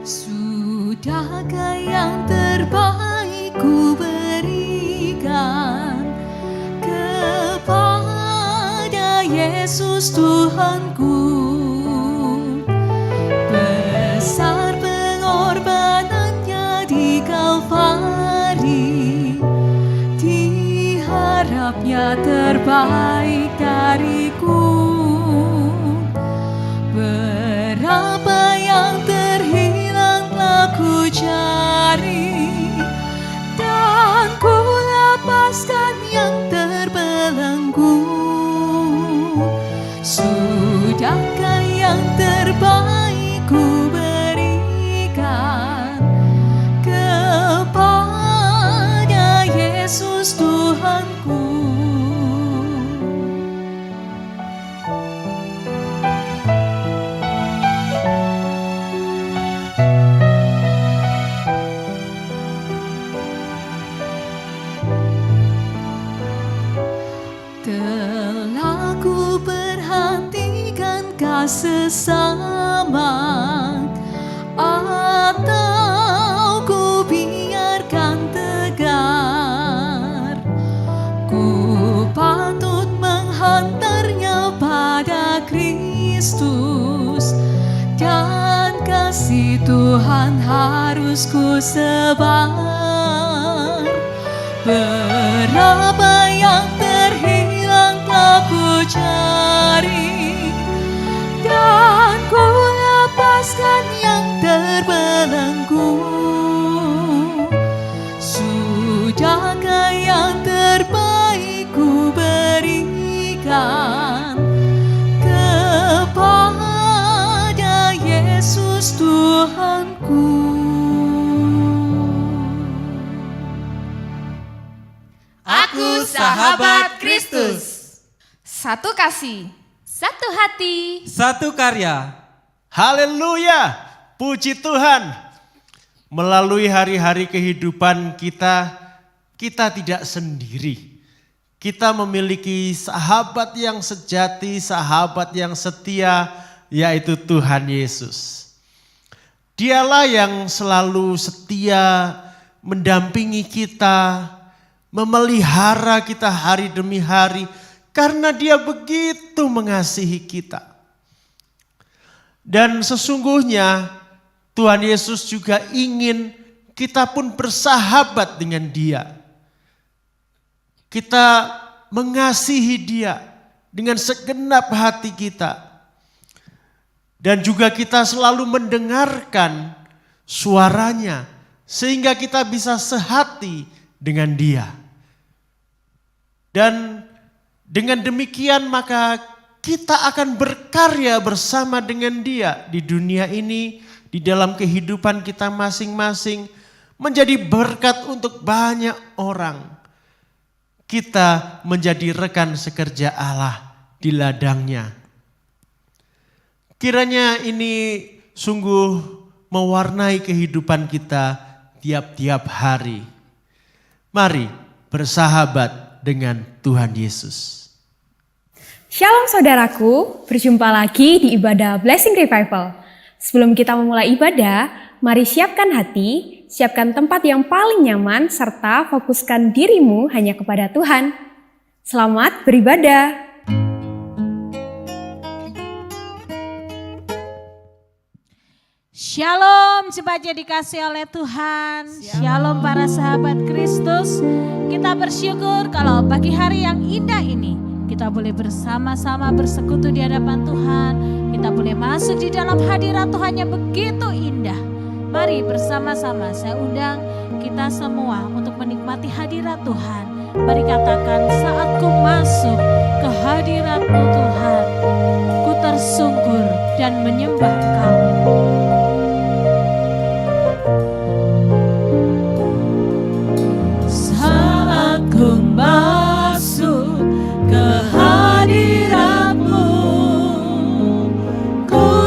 Sudahkah yang terbaik ku berikan kepada Yesus Tuhanku? Besar pengorbanannya di Kalvari, diharapnya terbaik dariku. Berapa yang terhilang telah ku cari, dan ku lepaskan yang terbelenggu. Sudahkah yang terbaik ku berikan kepada Yesus Tuhanku? Telah ku perhatikan sesama, atau ku biarkan tegar. Ku patut menghantarnya pada Kristus, dan kasih Tuhan harus ku sebar. Berapa yang terhilang telah ku cari, dan ku lepaskan yang terbelenggu. Sudahkah yang terbaik ku berikan kepada Yesus Tuhanku? Aku sahabat Kristus. Satu kasih, satu hati, satu karya. Haleluya, puji Tuhan. Melalui hari-hari kehidupan kita tidak sendiri. Kita memiliki sahabat yang sejati, sahabat yang setia, yaitu Tuhan Yesus. Dialah yang selalu setia mendampingi kita, memelihara kita hari demi hari, karena Dia begitu mengasihi kita. Dan sesungguhnya Tuhan Yesus juga ingin kita pun bersahabat dengan Dia. Kita mengasihi Dia dengan segenap hati kita. Dan juga kita selalu mendengarkan suaranya, sehingga kita bisa sehati dengan Dia. Dan dengan demikian maka kita akan berkarya bersama dengan Dia di dunia ini, di dalam kehidupan kita masing-masing, menjadi berkat untuk banyak orang. Kita menjadi rekan sekerja Allah di ladangnya. Kiranya ini sungguh mewarnai kehidupan kita tiap-tiap hari. Mari bersahabat dengan Tuhan Yesus. Shalom saudaraku, berjumpa lagi di ibadah Blessing Revival. Sebelum kita memulai ibadah, mari siapkan hati, siapkan tempat yang paling nyaman, serta fokuskan dirimu hanya kepada Tuhan. Selamat beribadah. Shalom jemaat yang dikasihi oleh Tuhan. Shalom para sahabat Kristus. Kita bersyukur kalau pagi hari yang indah ini kita boleh bersama-sama bersekutu di hadapan Tuhan. Kita boleh masuk di dalam hadirat Tuhan yang begitu indah. Mari bersama-sama saya undang kita semua untuk menikmati hadirat Tuhan. Mari katakan, saat ku masuk ke hadirat-Mu Tuhan, ku tersungkur dan menyembah Engkau. Saat ku masuk ke hadirat-Mu, ku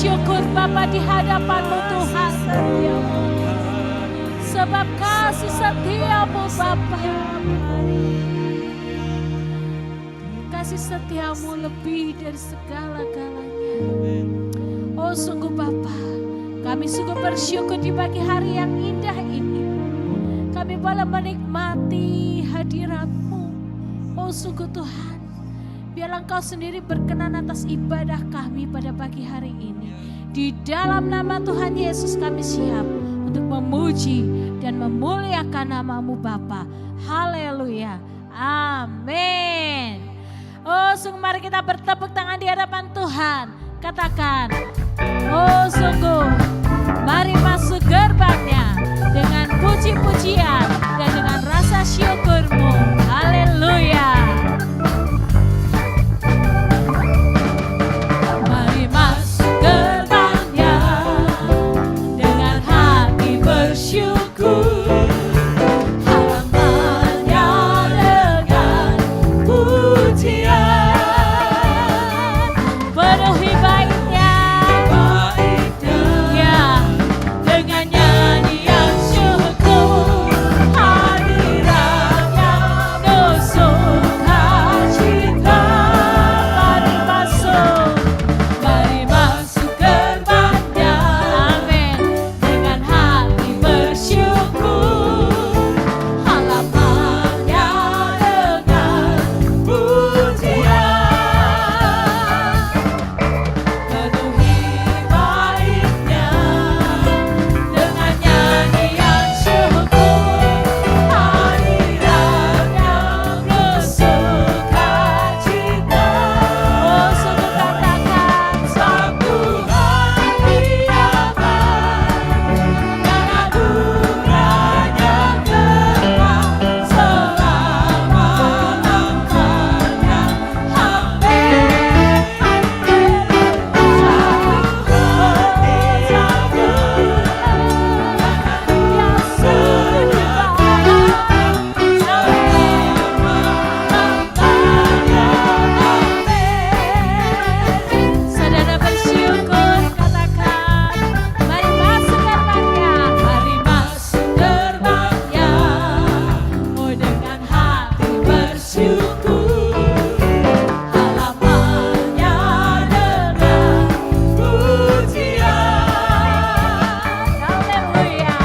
bersyukur Bapa di hadapan-Mu Tuhan. Sebab kasih setia-Mu Bapa. Kasih setia-Mu lebih dari segala-galanya. Oh sungguh Bapa, kami sungguh bersyukur di pagi hari yang indah ini. Kami boleh menikmati hadirat-Mu. Oh sungguh Tuhan, biarlah Engkau sendiri berkenan atas ibadah kami pada pagi hari ini. Di dalam nama Tuhan Yesus kami siap untuk memuji dan memuliakan nama-Mu Bapa. Haleluya. Amin. Oh sungguh mari kita bertepuk tangan di hadapan Tuhan. Katakan, oh sungguh mari masuk gerbangnya dengan puji-pujian dan dengan rasa syukur-Mu. Haleluya. Mari masuk gerbangnya dengan hati bersyukur. Halamannya dengan pujian. Penuhi baitnya. Ya, dengan nyanyian syukur. Hadiratnya penuh sukacita. Mari masuk gerbangnya. Amin. Dengan hati bersyukur. Halamannya dengan pujian. Penuhi baitnya dengan nyanyian syukur. Hadiratnya penuh sukacita. Oh sungguh katakan, sebab Tuhan Dia baik dan anugerahnya kekal selama-lamanya. Saudara bersyukur, katakan, mari masuk gerbangnya, mari masuk gerbangnya. Oh dengan hati bersyukur, halamannya dengan pujian. Haleluya.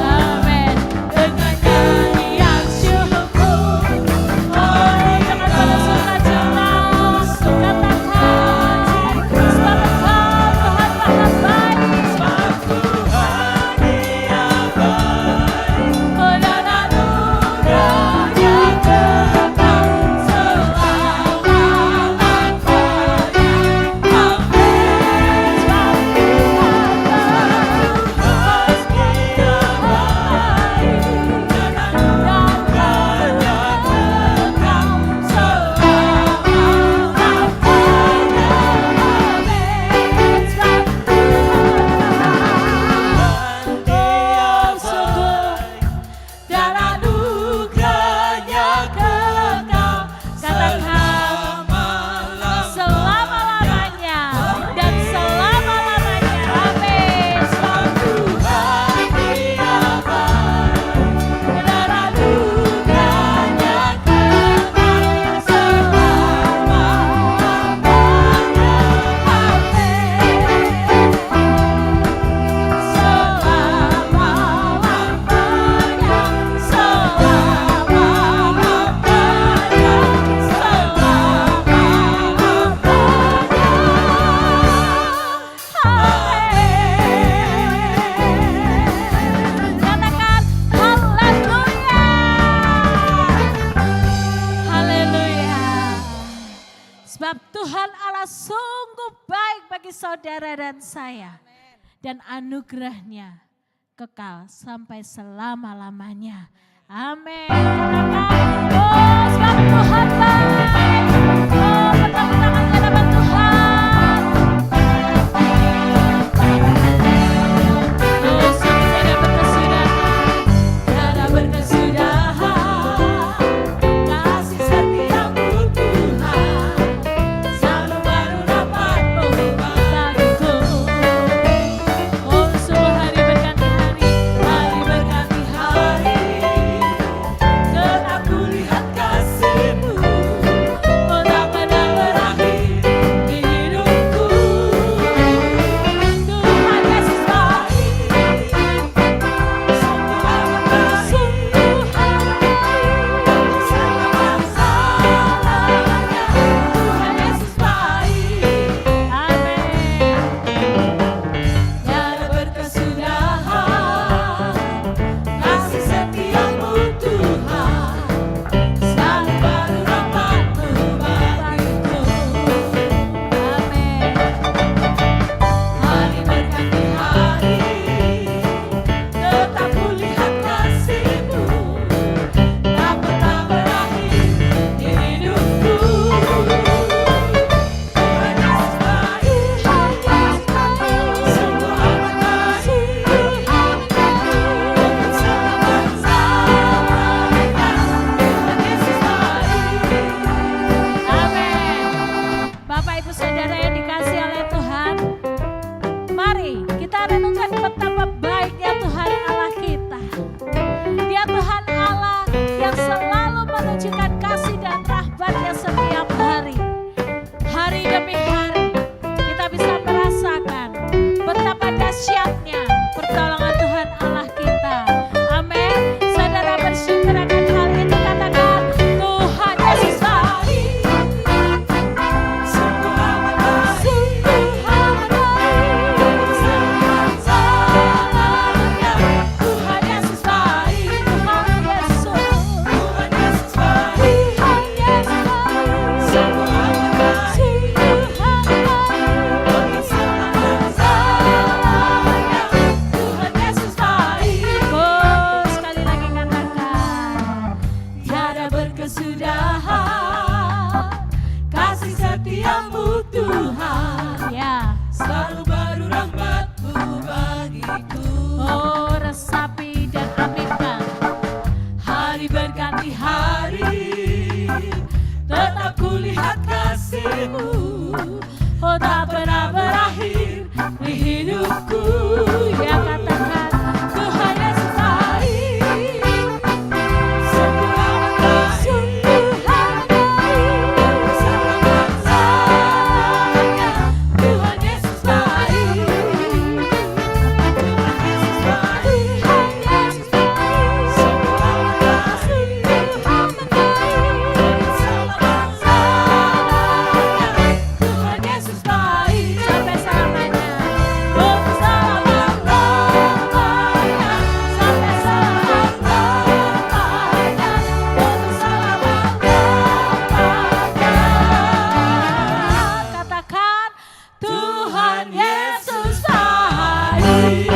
Amin. Dengan nyanyian syukur. Oh dengan penuh sukacita. Katakan, sebab Engkau Tuhan Maha Baik. Oh dan anugerahnya kekal selama-lamanya. Amin. Sebab Tuhan baik. Dan anugerahnya kekal. Katakan, selama-lamanya dan selama-lamanya. Amin. Sebab Tuhan Dia baik dan anugerahnya kekal selama-lamanya. Katakan haleluya. Haleluya. Sebab Tuhan Allah sungguh baik bagi saudara dan saya. Dan anugerahnya kekal sampai selama-lamanya. Amin. Katakan, oh sebab Tuhan baik. Oh bertepuk tangan di hadapan Tuhan. Oh sungguh tiada berkesudahan, tiada berkesudahan. Kasih setiamu Tuhan selalu baru dan setiamu Tuhan, Ya, selalu baru rahmat-Mu bagiku. oh resapi dan aminkan. Hari berganti hari, tetap kulihat kasih-Mu, oh tak pernah berakhir di hidupku. Ya, katakan Tuhan Yesus baik, sungguh amat baik, sangat-sangat. Tuhan Yesus baik, Tuhan Yesus baik, sungguh amat baik, sangat-sangat. Tuhan Yesus baik, sampai selamanya. oh selama-lamanya, sampai selama-lamanya, oh selama-lamanya. Katakan Tuhan Yesus baik.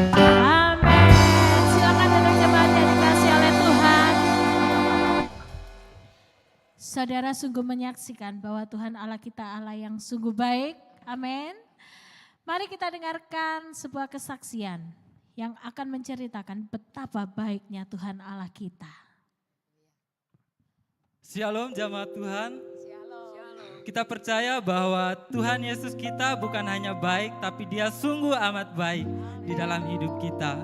amin. Silakan duduk jemaat yang dikasihi oleh Tuhan. Saudara sungguh menyaksikan bahwa Tuhan Allah kita Allah yang sungguh baik. Amin. Mari kita dengarkan sebuah kesaksian yang akan menceritakan betapa baiknya Tuhan Allah kita. Shalom jamaat Tuhan. Kita percaya bahwa Tuhan Yesus kita bukan hanya baik, tapi Dia sungguh amat baik di dalam hidup kita.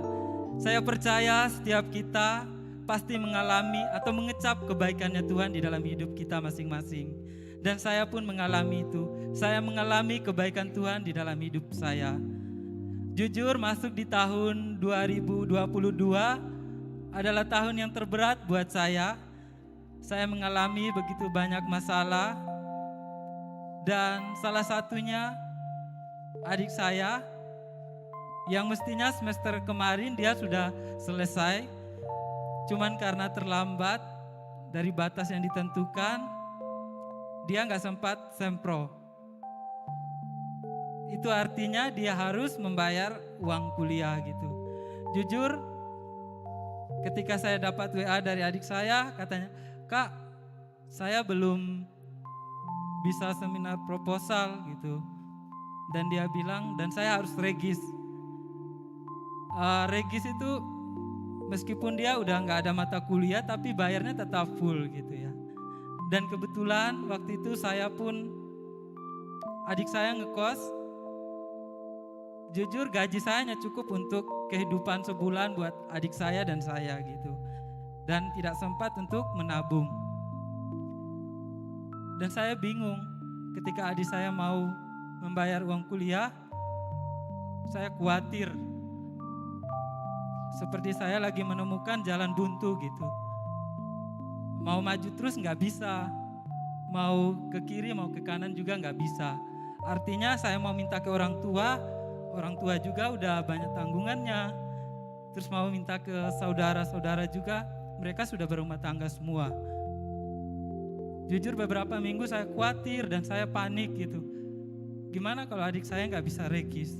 Saya percaya setiap kita pasti mengalami atau mengecap kebaikannya Tuhan di dalam hidup kita masing-masing. Dan saya pun mengalami itu. Saya mengalami kebaikan Tuhan di dalam hidup saya. Jujur masuk di tahun 2022 adalah tahun yang terberat buat saya. Saya mengalami begitu banyak masalah. Dan salah satunya adik saya yang mestinya semester kemarin dia sudah selesai. Cuman karena terlambat dari batas yang ditentukan, dia nggak sempat sempro. Itu artinya dia harus membayar uang kuliah gitu. Jujur, ketika saya dapat WA dari adik saya, katanya, "Kak, saya belum bisa seminar proposal gitu." Dan dia bilang, dan saya harus regis. Regis itu meskipun dia udah nggak ada mata kuliah, tapi bayarnya tetap full gitu ya. Dan kebetulan waktu itu saya pun, adik saya ngekos. Jujur gaji saya hanya cukup untuk kehidupan sebulan buat adik saya dan saya gitu. Dan tidak sempat untuk menabung. Dan saya bingung ketika adik saya mau membayar uang kuliah, saya khawatir. Seperti saya lagi menemukan jalan buntu gitu. Mau maju terus nggak bisa. Mau ke kiri, mau ke kanan juga nggak bisa. Artinya saya mau minta ke orang tua juga udah banyak tanggungannya. Terus mau minta ke saudara-saudara juga, mereka sudah berumah tangga semua. Jujur beberapa minggu saya khawatir dan saya panik gitu. Gimana kalau adik saya nggak bisa regis?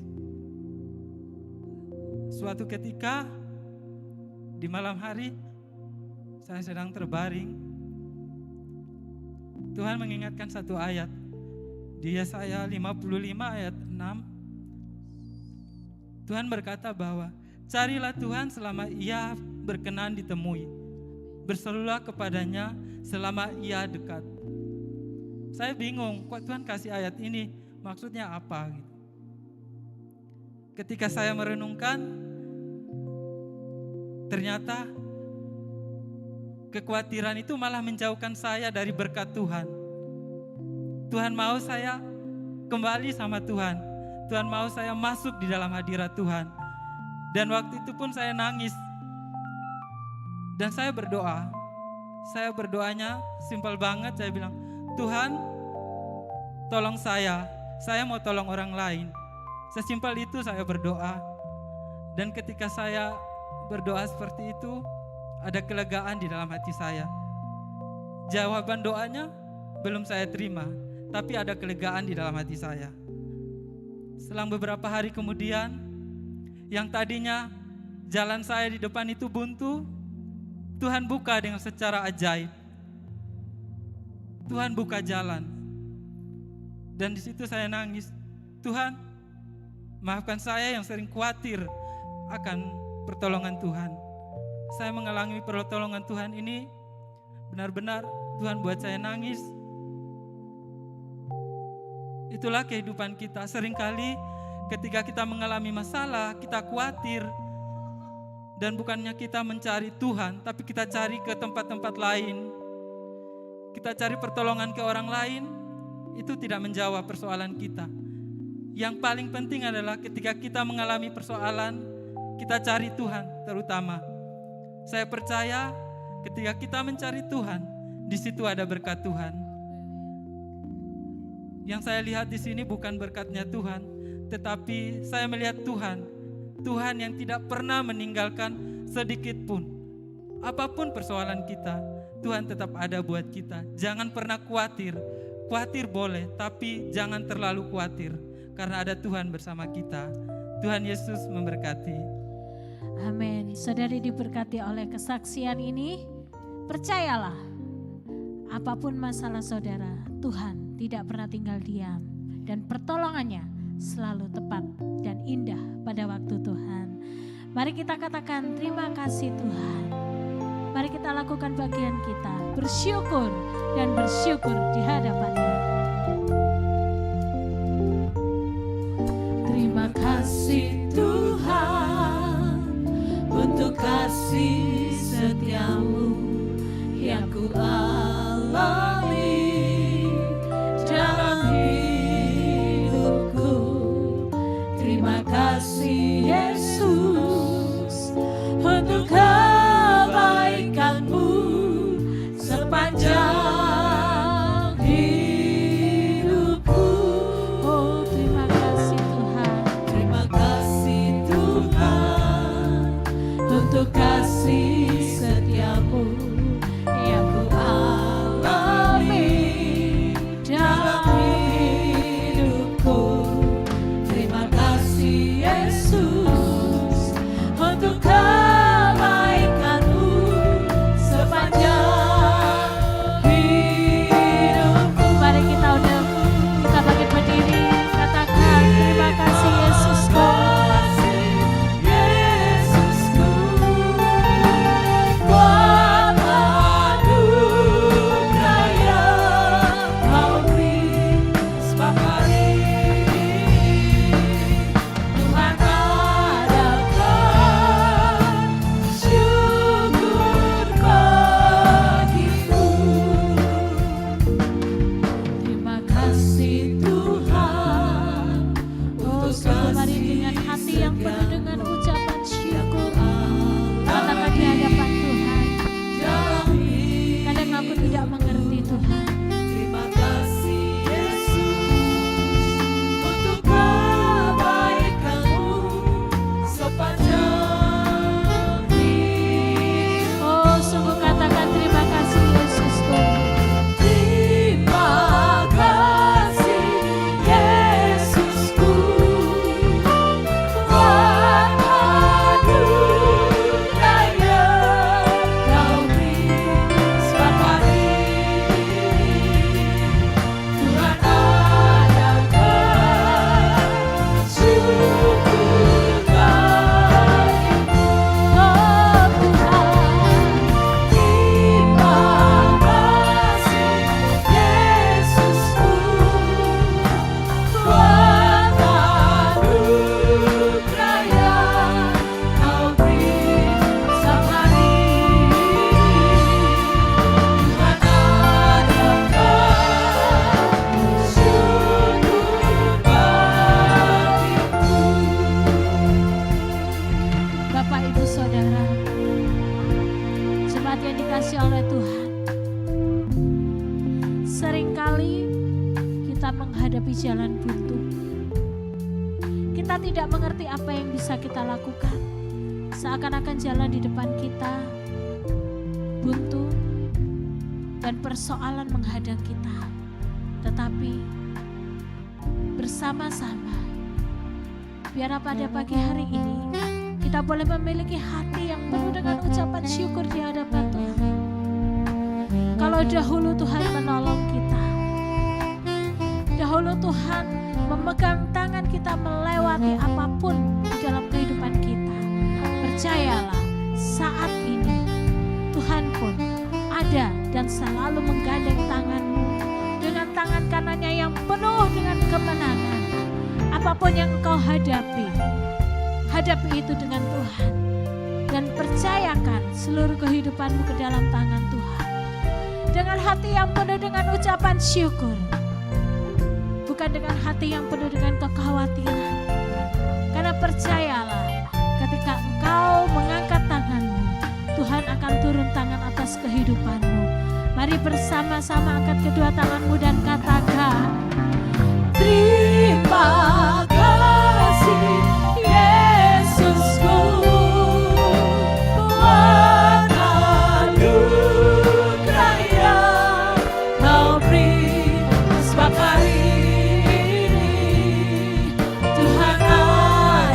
Suatu ketika di malam hari saya sedang terbaring. Tuhan mengingatkan satu ayat. Di Yesaya 55 ayat 6. Tuhan berkata bahwa carilah Tuhan selama Ia berkenan ditemui. Berserulah kepadanya selama Ia dekat. Saya bingung, kok Tuhan kasih ayat ini? Maksudnya apa gitu. Ketika saya merenungkan, ternyata kekhawatiran itu malah menjauhkan saya dari berkat Tuhan. Tuhan mau saya kembali sama Tuhan. Tuhan mau saya masuk di dalam hadirat Tuhan. Dan waktu itu pun saya nangis. Dan saya berdoa. Saya berdoanya simpel banget, saya bilang, Tuhan tolong saya mau tolong orang lain. Sesimpel itu saya berdoa. Dan ketika saya berdoa seperti itu, ada kelegaan di dalam hati saya. Jawaban doanya belum saya terima, tapi ada kelegaan di dalam hati saya. Selang beberapa hari kemudian, yang tadinya jalan saya di depan itu buntu, Tuhan buka dengan secara ajaib. Tuhan buka jalan. Dan di situ saya nangis. Tuhan, maafkan saya yang sering khawatir akan pertolongan Tuhan. Saya mengalami pertolongan Tuhan ini, benar-benar Tuhan buat saya nangis. Itulah kehidupan kita. Seringkali ketika kita mengalami masalah, kita khawatir. Dan bukannya kita mencari Tuhan, tapi kita cari ke tempat-tempat lain. Kita cari pertolongan ke orang lain, itu tidak menjawab persoalan kita. Yang paling penting adalah ketika kita mengalami persoalan, kita cari Tuhan terutama. Saya percaya ketika kita mencari Tuhan, di situ ada berkat Tuhan. Yang saya lihat di sini bukan berkatnya Tuhan, tetapi saya melihat Tuhan yang tidak pernah meninggalkan sedikit pun. Apapun persoalan kita, Tuhan tetap ada buat kita. Jangan pernah khawatir. Khawatir boleh, tapi jangan terlalu khawatir. Karena ada Tuhan bersama kita. Tuhan Yesus memberkati. Amin. Saudari diberkati oleh kesaksian ini, percayalah, apapun masalah saudara, Tuhan tidak pernah tinggal diam. Dan pertolongannya selalu tepat dan indah pada waktu Tuhan. Mari kita katakan terima kasih Tuhan. Mari kita lakukan bagian kita, bersyukur dan bersyukur di hadapan-Nya. Terima kasih Tuhan untuk kasih setiamu yang ku alami dalam hidupku. Terima kasih Yesus untuk kebaikan-Mu sepanjang hidupku. Oh, terima kasih Tuhan. Terima kasih Tuhan untuk kasih setiamu yang ku alami dalam hidupku. Terima kasih Yesus untuk kebaikan-Mu sepanjang hidupku. Mari kita bangkit berdiri, katakan terima kasih Yesusku. Yesusku, buat anugerah yang Kau beri setiap hari. Tuhan adakan syukur bagimu. Terima kasih Tuhan Oh, untuk sungguh mari kasih dengan hati yang penuh dengan ucapan syukur, setiamu. katakan di hadapan Tuhan. Dalam hidup Kadang aku tidak mengerti Tuhan, terima kasih Yesus untuk kebaikan-Mu sepanjang hidup. oh sungguh katakan terima kasih Yesusku. Terima kasih Yesusku buat anugerah yang Kau beri setiap hari. Tuhan adakan syukur bagimu. Oh Tuhan, terima kasih Yesusku buat anugerah yang Kau beri setiap hari. Tuhan adakan syukur bagimu. Bapak Ibu Saudara, jemaat yang dikasihi oleh Tuhan, seringkali kita menghadapi jalan buntu. Kita tidak mengerti apa yang bisa kita lakukan. Seakan-akan jalan di depan kita buntu dan persoalan menghadang kita. Tetapi bersama-sama, biar pada pagi hari ini kita boleh memiliki hati yang penuh dengan ucapan syukur di hadapan Tuhan. Kalau dahulu Tuhan menolong kita, dahulu Tuhan memegang tangan kita melewati apapun di dalam kehidupan kita. Percayalah, saat ini Tuhan pun ada dan selalu menggandeng tanganmu dengan tangan kanannya yang penuh dengan kemenangan. Apapun yang engkau hadapi, hadapi itu dengan Tuhan. Dan percayakan seluruh kehidupanmu ke dalam tangan Tuhan. Dengan hati yang penuh dengan ucapan syukur. Bukan dengan hati yang penuh dengan kekhawatiran. Karena percayalah, ketika engkau mengangkat tanganmu, Tuhan akan turun tangan atas kehidupanmu. Mari bersama-sama angkat kedua tanganmu dan katakan, terima kasih Yesusku buat anugerah yang kau beri. Sebab hari ini Tuhan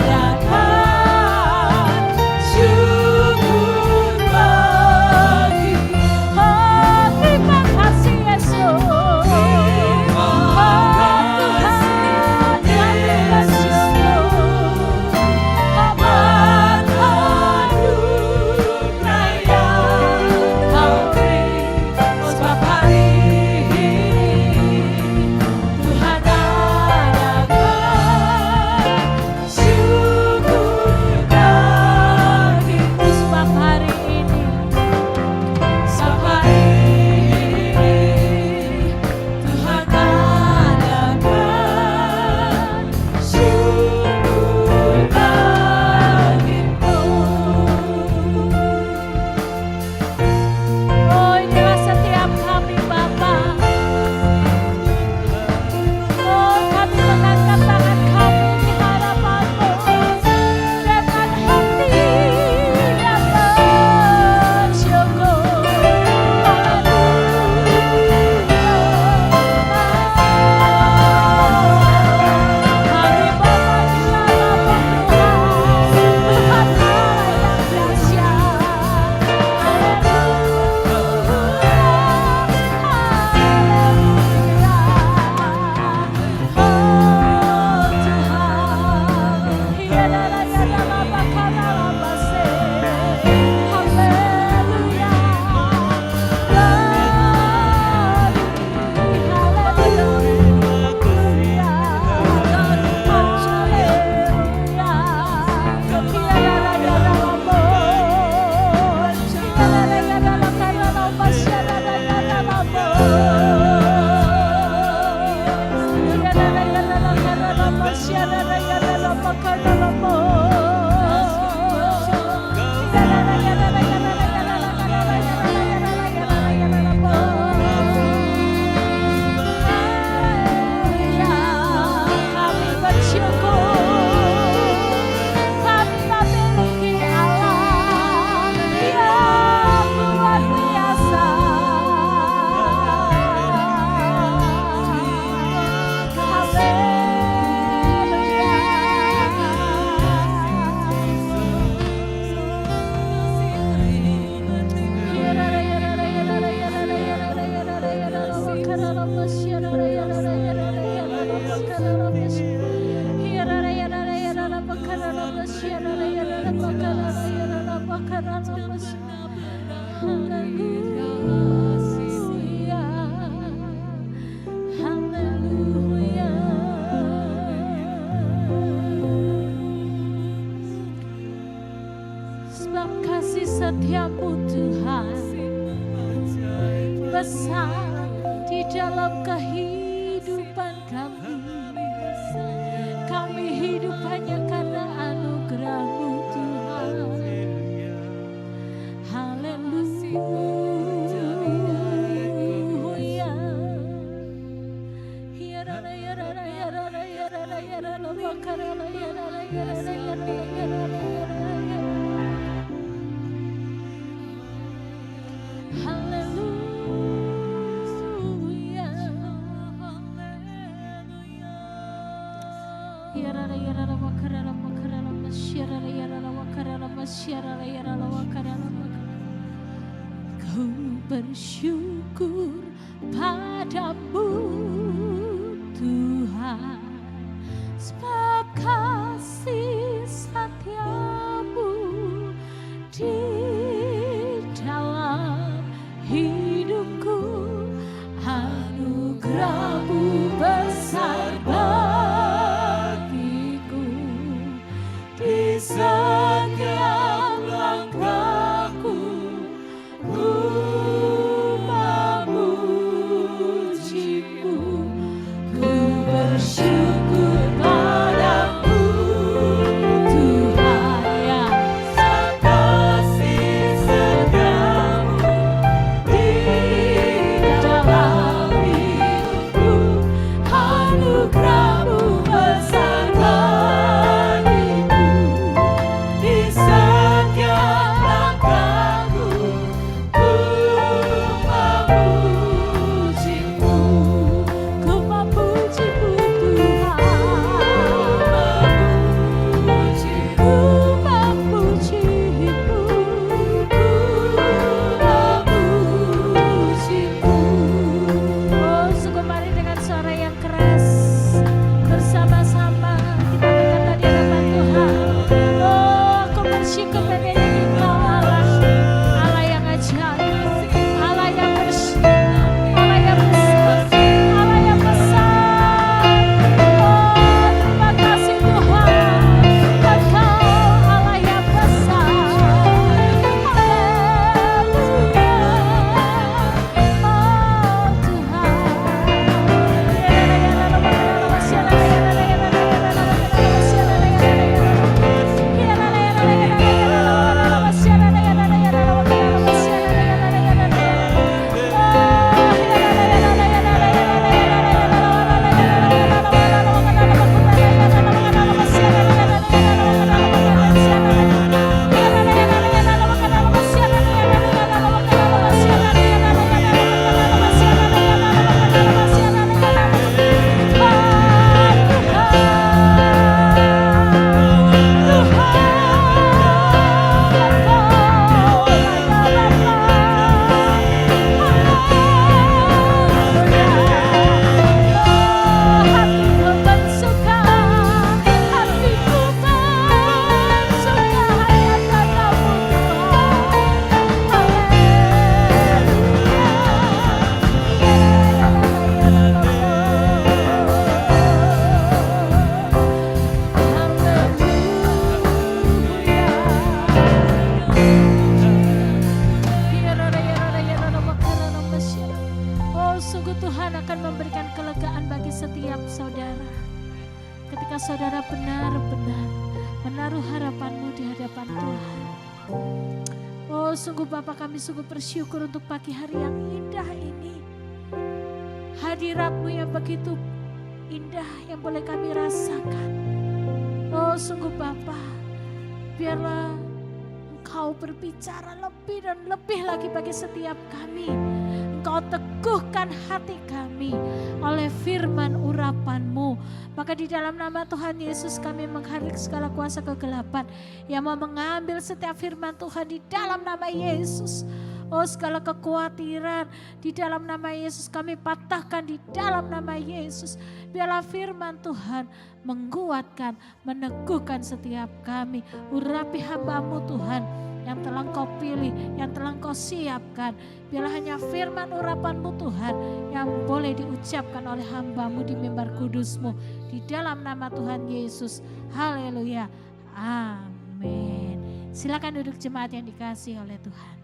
adakan syukur bagi. Oh, terima kasih Yesus. Sebab kasih setiamu Tuhan besar di dalam kehidupan kami. Kami hidup hanya karena anugerah-Mu Tuhan. Haleluya. Ku bersyukur padamu Tuhan. sebab kasih setiamu di dalam hidupku, anugerahmu besar bagiku, di setiap langkahku ku memujimu, ku bersyukur padamu Tuhan yang kasih setiamu di dalam hidupku, anugerahmu besar bagiku, di setiap langkahku ku memujimu, ku memujimu Tuhan, ku memujimu, oh sungguh mari dengan suara yang keras bersama-sama kita berkata di hadapan Tuhan. Oh aku bersyukur bedanya Engkau Allah yang ajaib, Allah yang bersih, Allah yang besar, Allah yang besar. Oh terima kasih Tuhan, Engkau Allah yang besar. Oh sungguh Tuhan akan memberikan kelegaan bagi setiap saudara ketika saudara benar-benar menaruh harapanmu di hadapan Tuhan. Oh sungguh Bapa, kami sungguh bersyukur untuk pagi hari yang indah ini. Hadirat-Mu yang begitu indah yang boleh kami rasakan. Oh sungguh Bapa, biarlah Engkau berbicara lebih dan lebih lagi bagi setiap kami. Engkau teguhkan hati kami oleh firman urapan-Mu. Maka di dalam nama Tuhan Yesus kami mengharik segala kuasa kegelapan yang mau mengambil setiap firman Tuhan di dalam nama Yesus. Oh segala kekhawatiran di dalam nama Yesus kami patahkan di dalam nama Yesus. Biarlah firman Tuhan menguatkan, meneguhkan setiap kami. Urapi hamba-Mu Tuhan yang telah Engkau pilih, yang telah Engkau siapkan. Biarlah hanya firman urapan-Mu Tuhan yang boleh diucapkan oleh hamba-Mu di mimbar kudus-Mu. Di dalam nama Tuhan Yesus. Haleluya. Amin. Silakan duduk jemaat yang dikasihi oleh Tuhan.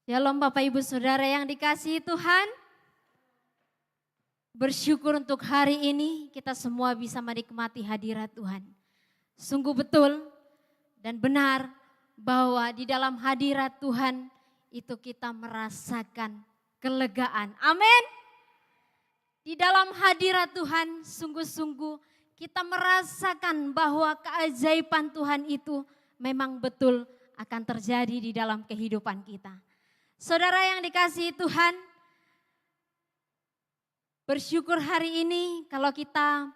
Shalom Bapak Ibu Saudara yang dikasihi Tuhan. Bersyukur untuk hari ini kita semua bisa menikmati hadirat Tuhan. Sungguh betul dan benar bahwa di dalam hadirat Tuhan itu kita merasakan kelegaan. Amin. Di dalam hadirat Tuhan sungguh-sungguh kita merasakan bahwa keajaiban Tuhan itu memang betul akan terjadi di dalam kehidupan kita. Saudara yang dikasihi Tuhan, bersyukur hari ini kalau kita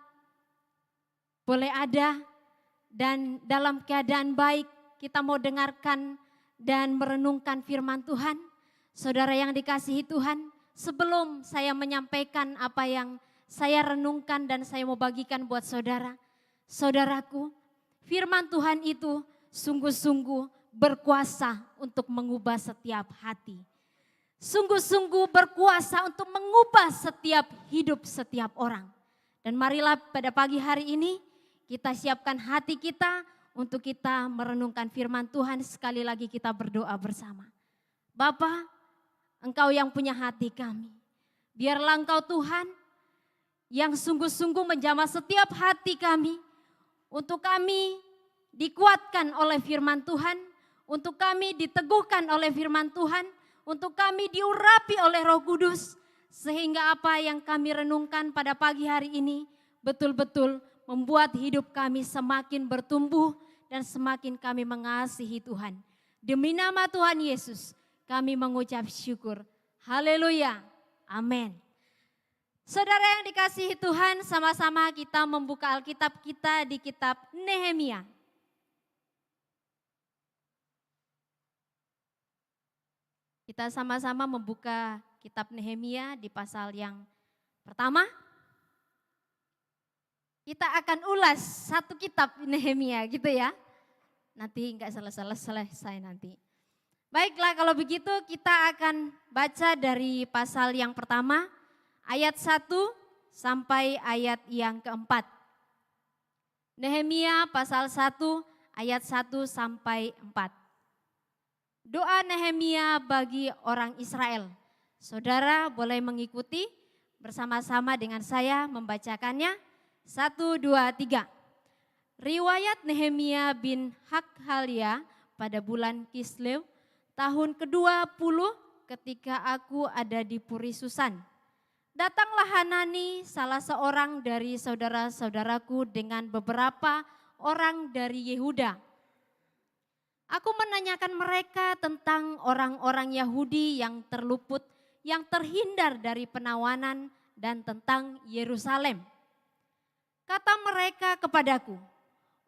boleh ada dan dalam keadaan baik kita mau dengarkan dan merenungkan firman Tuhan. Saudara yang dikasihi Tuhan, sebelum saya menyampaikan apa yang saya renungkan dan saya mau bagikan buat saudara, saudaraku, firman Tuhan itu sungguh-sungguh berkuasa untuk mengubah setiap hati. Sungguh-sungguh berkuasa untuk mengubah setiap hidup setiap orang. Dan marilah pada pagi hari ini kita siapkan hati kita untuk kita merenungkan firman Tuhan. Sekali lagi kita berdoa bersama. Bapa, Engkau yang punya hati kami. Biarlah Engkau Tuhan yang sungguh-sungguh menjamah setiap hati kami. Untuk kami dikuatkan oleh firman Tuhan. Untuk kami diteguhkan oleh firman Tuhan. Untuk kami diurapi oleh Roh Kudus. Sehingga apa yang kami renungkan pada pagi hari ini betul-betul membuat hidup kami semakin bertumbuh dan semakin kami mengasihi Tuhan. Demi nama Tuhan Yesus kami mengucap syukur. Haleluya. Amin. Saudara yang dikasihi Tuhan, sama-sama kita membuka Alkitab kita di kitab Nehemia. Kita sama-sama membuka kitab Nehemia di pasal yang pertama. Kita akan ulas satu kitab Nehemia gitu ya. Nanti enggak selesai nanti. Baiklah kalau begitu kita akan baca dari pasal yang pertama. Ayat 1 sampai ayat yang keempat. Nehemia pasal 1 ayat 1 sampai 4. Doa Nehemia bagi orang Israel. Saudara boleh mengikuti bersama-sama dengan saya membacakannya. 1, 2, 3. Riwayat Nehemia bin Hakhalia pada bulan Kislew tahun ke-20 ketika aku ada di Puri Susan. Datanglah Hanani, salah seorang dari saudara-saudaraku dengan beberapa orang dari Yehuda. Aku menanyakan mereka tentang orang-orang Yahudi yang terluput, yang terhindar dari penawanan dan tentang Yerusalem. Kata mereka kepadaku,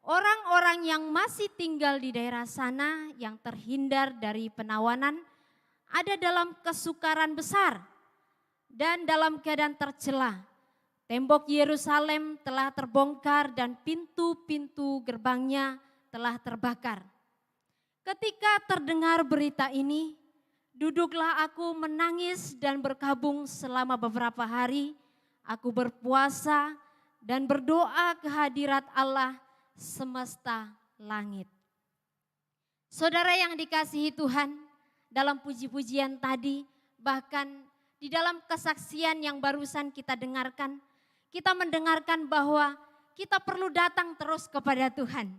orang-orang yang masih tinggal di daerah sana yang terhindar dari penawanan ada dalam kesukaran besar dan dalam keadaan tercela. Tembok Yerusalem telah terbongkar dan pintu-pintu gerbangnya telah terbakar. Ketika terdengar berita ini, duduklah aku menangis dan berkabung selama beberapa hari. Aku berpuasa dan berdoa ke hadirat Allah semesta langit. Saudara yang dikasihi Tuhan, dalam puji-pujian tadi, bahkan di dalam kesaksian yang barusan kita dengarkan, kita mendengarkan bahwa kita perlu datang terus kepada Tuhan.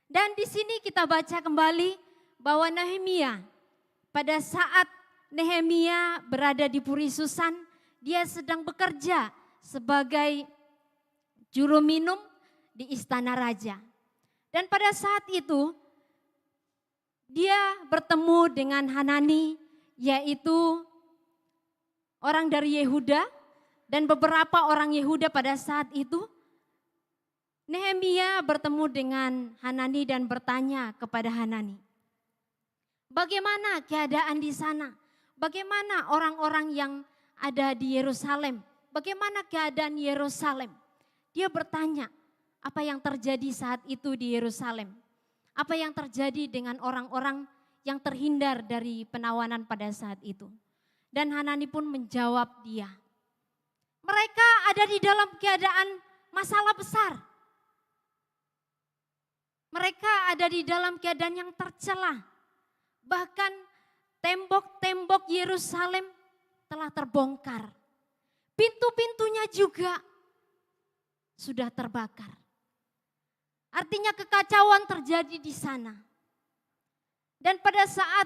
Dan di sini kita baca kembali bahwa Nehemia, pada saat Nehemia berada di Puri Susan, dia sedang bekerja sebagai juru minum di istana raja. Dan pada saat itu dia bertemu dengan Hanani, yaitu orang dari Yehuda, dan beberapa orang Yehuda pada saat itu. Nehemia bertemu dengan Hanani dan bertanya kepada Hanani, bagaimana keadaan di sana? Bagaimana orang-orang yang ada di Yerusalem? Bagaimana keadaan Yerusalem? Dia bertanya, apa yang terjadi saat itu di Yerusalem? Apa yang terjadi dengan orang-orang yang terhindar dari penawanan pada saat itu? Dan Hanani pun menjawab dia, mereka ada di dalam keadaan masalah besar. Mereka ada di dalam keadaan yang tercela. Bahkan tembok-tembok Yerusalem telah terbongkar. Pintu-pintunya juga sudah terbakar. Artinya kekacauan terjadi di sana. Dan pada saat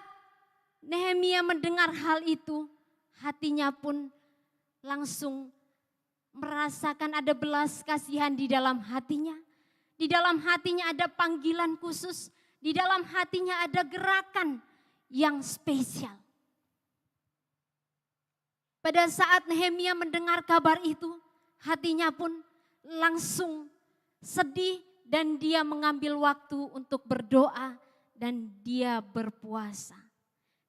Nehemia mendengar hal itu, hatinya pun langsung merasakan ada belas kasihan di dalam hatinya. Di dalam hatinya ada panggilan khusus, di dalam hatinya ada gerakan yang spesial. Pada saat Nehemia mendengar kabar itu, hatinya pun langsung sedih dan dia mengambil waktu untuk berdoa dan dia berpuasa.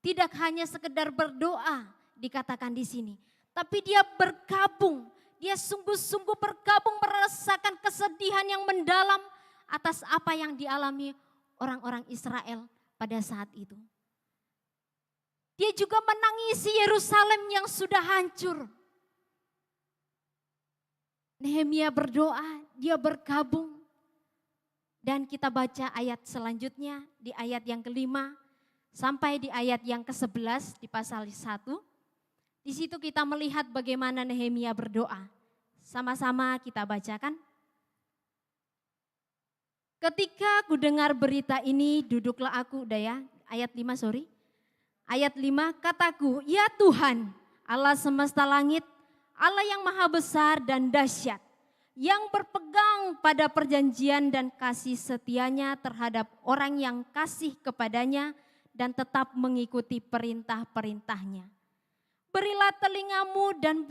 Tidak hanya sekedar berdoa dikatakan di sini, tapi dia bergabung, dia sungguh-sungguh bergabung merasakan kesedihan yang mendalam atas apa yang dialami orang-orang Israel pada saat itu. Dia juga menangisi Yerusalem yang sudah hancur. Nehemia berdoa, dia bergabung. Dan kita baca ayat selanjutnya di ayat yang kelima sampai di ayat yang ke-11 di pasal 1. Di situ kita melihat bagaimana Nehemia berdoa. Sama-sama kita bacakan. Ketika ku dengar berita ini, duduklah aku, udah ya, ayat 5 sorry. Ayat 5, kataku, ya Tuhan, Allah semesta langit, Allah yang maha besar dan dahsyat, yang berpegang pada perjanjian dan kasih setianya terhadap orang yang kasih kepadanya dan tetap mengikuti perintah-perintahnya. Berilah telingamu dan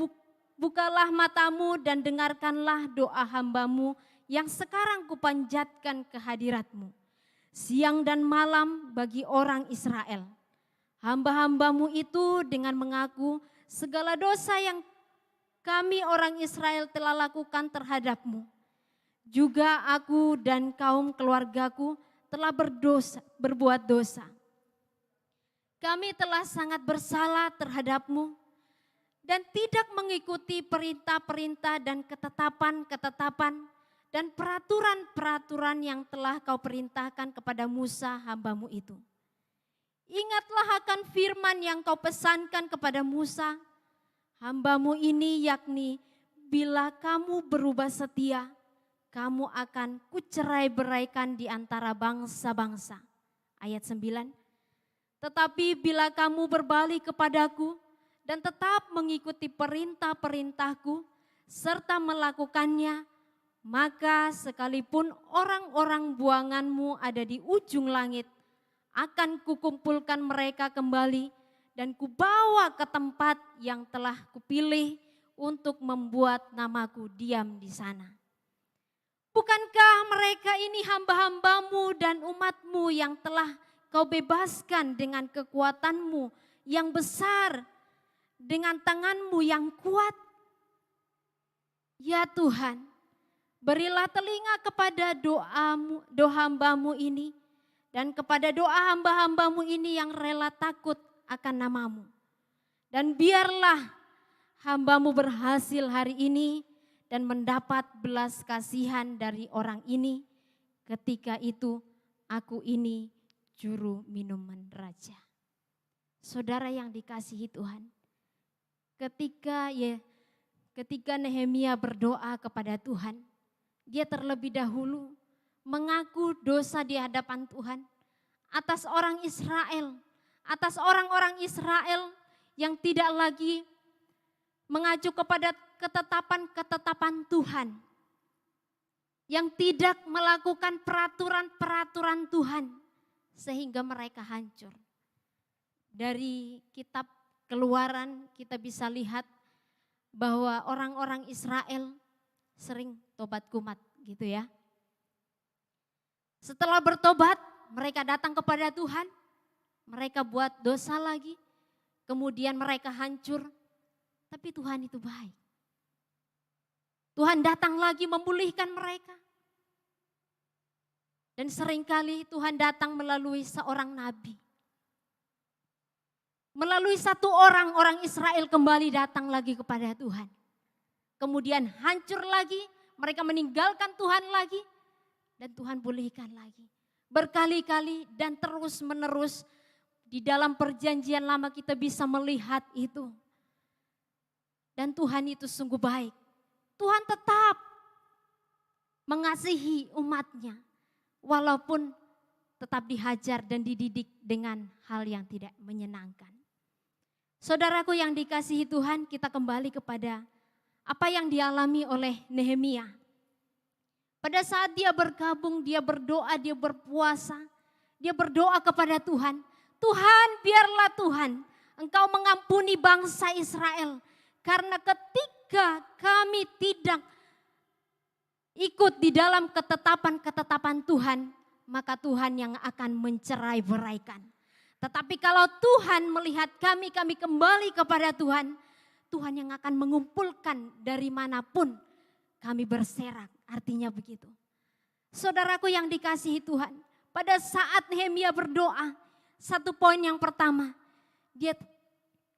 bukalah matamu dan dengarkanlah doa hambamu yang sekarang kupanjatkan ke hadiratmu. Siang dan malam bagi orang Israel. Hamba-hambamu itu dengan mengaku segala dosa yang kami orang Israel telah lakukan terhadapmu. Juga aku dan kaum keluargaku telah berbuat dosa. Kami telah sangat bersalah terhadapmu dan tidak mengikuti perintah-perintah dan ketetapan-ketetapan dan peraturan-peraturan yang telah kau perintahkan kepada Musa hambamu itu. Ingatlah akan firman yang kau pesankan kepada Musa, hambamu ini yakni bila kamu berubah setia, kamu akan kucerai-beraikan di antara bangsa-bangsa. Ayat 9, tetapi bila kamu berbalik kepadaku dan tetap mengikuti perintah-perintahku serta melakukannya, maka sekalipun orang-orang buanganmu ada di ujung langit, akan kukumpulkan mereka kembali dan kubawa ke tempat yang telah kupilih untuk membuat namaku diam di sana. Bukankah mereka ini hamba-hambamu dan umatmu yang telah kau bebaskan dengan kekuatanmu yang besar, dengan tanganmu yang kuat? Ya Tuhan, berilah telinga kepada doa hambamu ini, dan kepada doa hamba-hambamu ini yang rela takut akan namamu. Dan biarlah hambamu berhasil hari ini dan mendapat belas kasihan dari orang ini. Ketika itu aku ini juru minuman raja. Saudara yang dikasihi Tuhan, ketika Nehemia berdoa kepada Tuhan, dia terlebih dahulu mengaku dosa di hadapan Tuhan atas orang Israel, atas orang-orang Israel yang tidak lagi mengacu kepada ketetapan-ketetapan Tuhan, yang tidak melakukan peraturan-peraturan Tuhan sehingga mereka hancur. Dari kitab Keluaran kita bisa lihat bahwa orang-orang Israel sering tobat kumat gitu ya. Setelah bertobat, mereka datang kepada Tuhan, mereka buat dosa lagi, kemudian mereka hancur, tapi Tuhan itu baik. Tuhan datang lagi memulihkan mereka. Dan seringkali Tuhan datang melalui seorang nabi. Melalui satu orang Israel kembali datang lagi kepada Tuhan. Kemudian hancur lagi, mereka meninggalkan Tuhan lagi. Dan Tuhan pulihkan lagi. Berkali-kali dan terus menerus di dalam perjanjian lama kita bisa melihat itu. Dan Tuhan itu sungguh baik. Tuhan tetap mengasihi umatnya. Walaupun tetap dihajar dan dididik dengan hal yang tidak menyenangkan. Saudaraku yang dikasihi Tuhan, kita kembali kepada apa yang dialami oleh Nehemia. Pada saat dia bergabung, dia berdoa, dia berpuasa, dia berdoa kepada Tuhan. Tuhan, biarlah Tuhan, Engkau mengampuni bangsa Israel. Karena ketika kami tidak ikut di dalam ketetapan-ketetapan Tuhan, maka Tuhan yang akan mencerai-beraikan. Tetapi kalau Tuhan melihat kami kembali kepada Tuhan, Tuhan yang akan mengumpulkan dari manapun kami berserak. Artinya begitu. Saudaraku yang dikasihi Tuhan, pada saat Nehemia berdoa, satu poin yang pertama, dia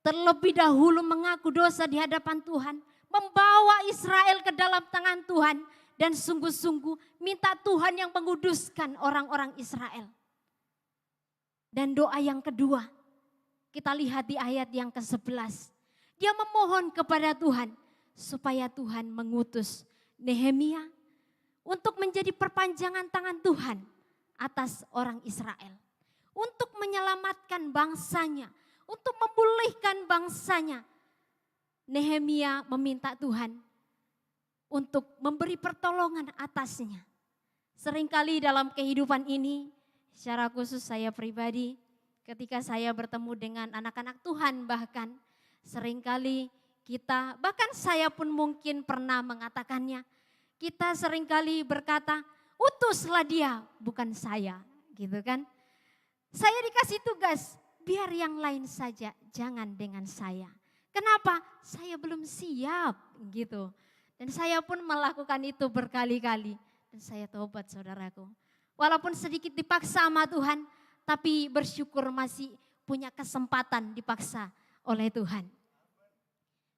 terlebih dahulu mengaku dosa di hadapan Tuhan, membawa Israel ke dalam tangan Tuhan, dan sungguh-sungguh minta Tuhan yang menguduskan orang-orang Israel. Dan doa yang kedua, kita lihat di ayat yang ke-11. Dia memohon kepada Tuhan supaya Tuhan mengutus Nehemia untuk menjadi perpanjangan tangan Tuhan atas orang Israel. Untuk menyelamatkan bangsanya, untuk memulihkan bangsanya. Nehemia meminta Tuhan untuk memberi pertolongan atasnya. Seringkali dalam kehidupan ini, secara khusus saya pribadi, ketika saya bertemu dengan anak-anak Tuhan bahkan, seringkali kita, bahkan saya pun mungkin pernah mengatakannya, kita seringkali berkata, utuslah dia, bukan saya, gitu kan. Saya dikasih tugas, biar yang lain saja, jangan dengan saya. Kenapa? Saya belum siap, gitu. Dan saya pun melakukan itu berkali-kali. Dan saya tobat saudaraku. Walaupun sedikit dipaksa sama Tuhan, tapi bersyukur masih punya kesempatan dipaksa oleh Tuhan.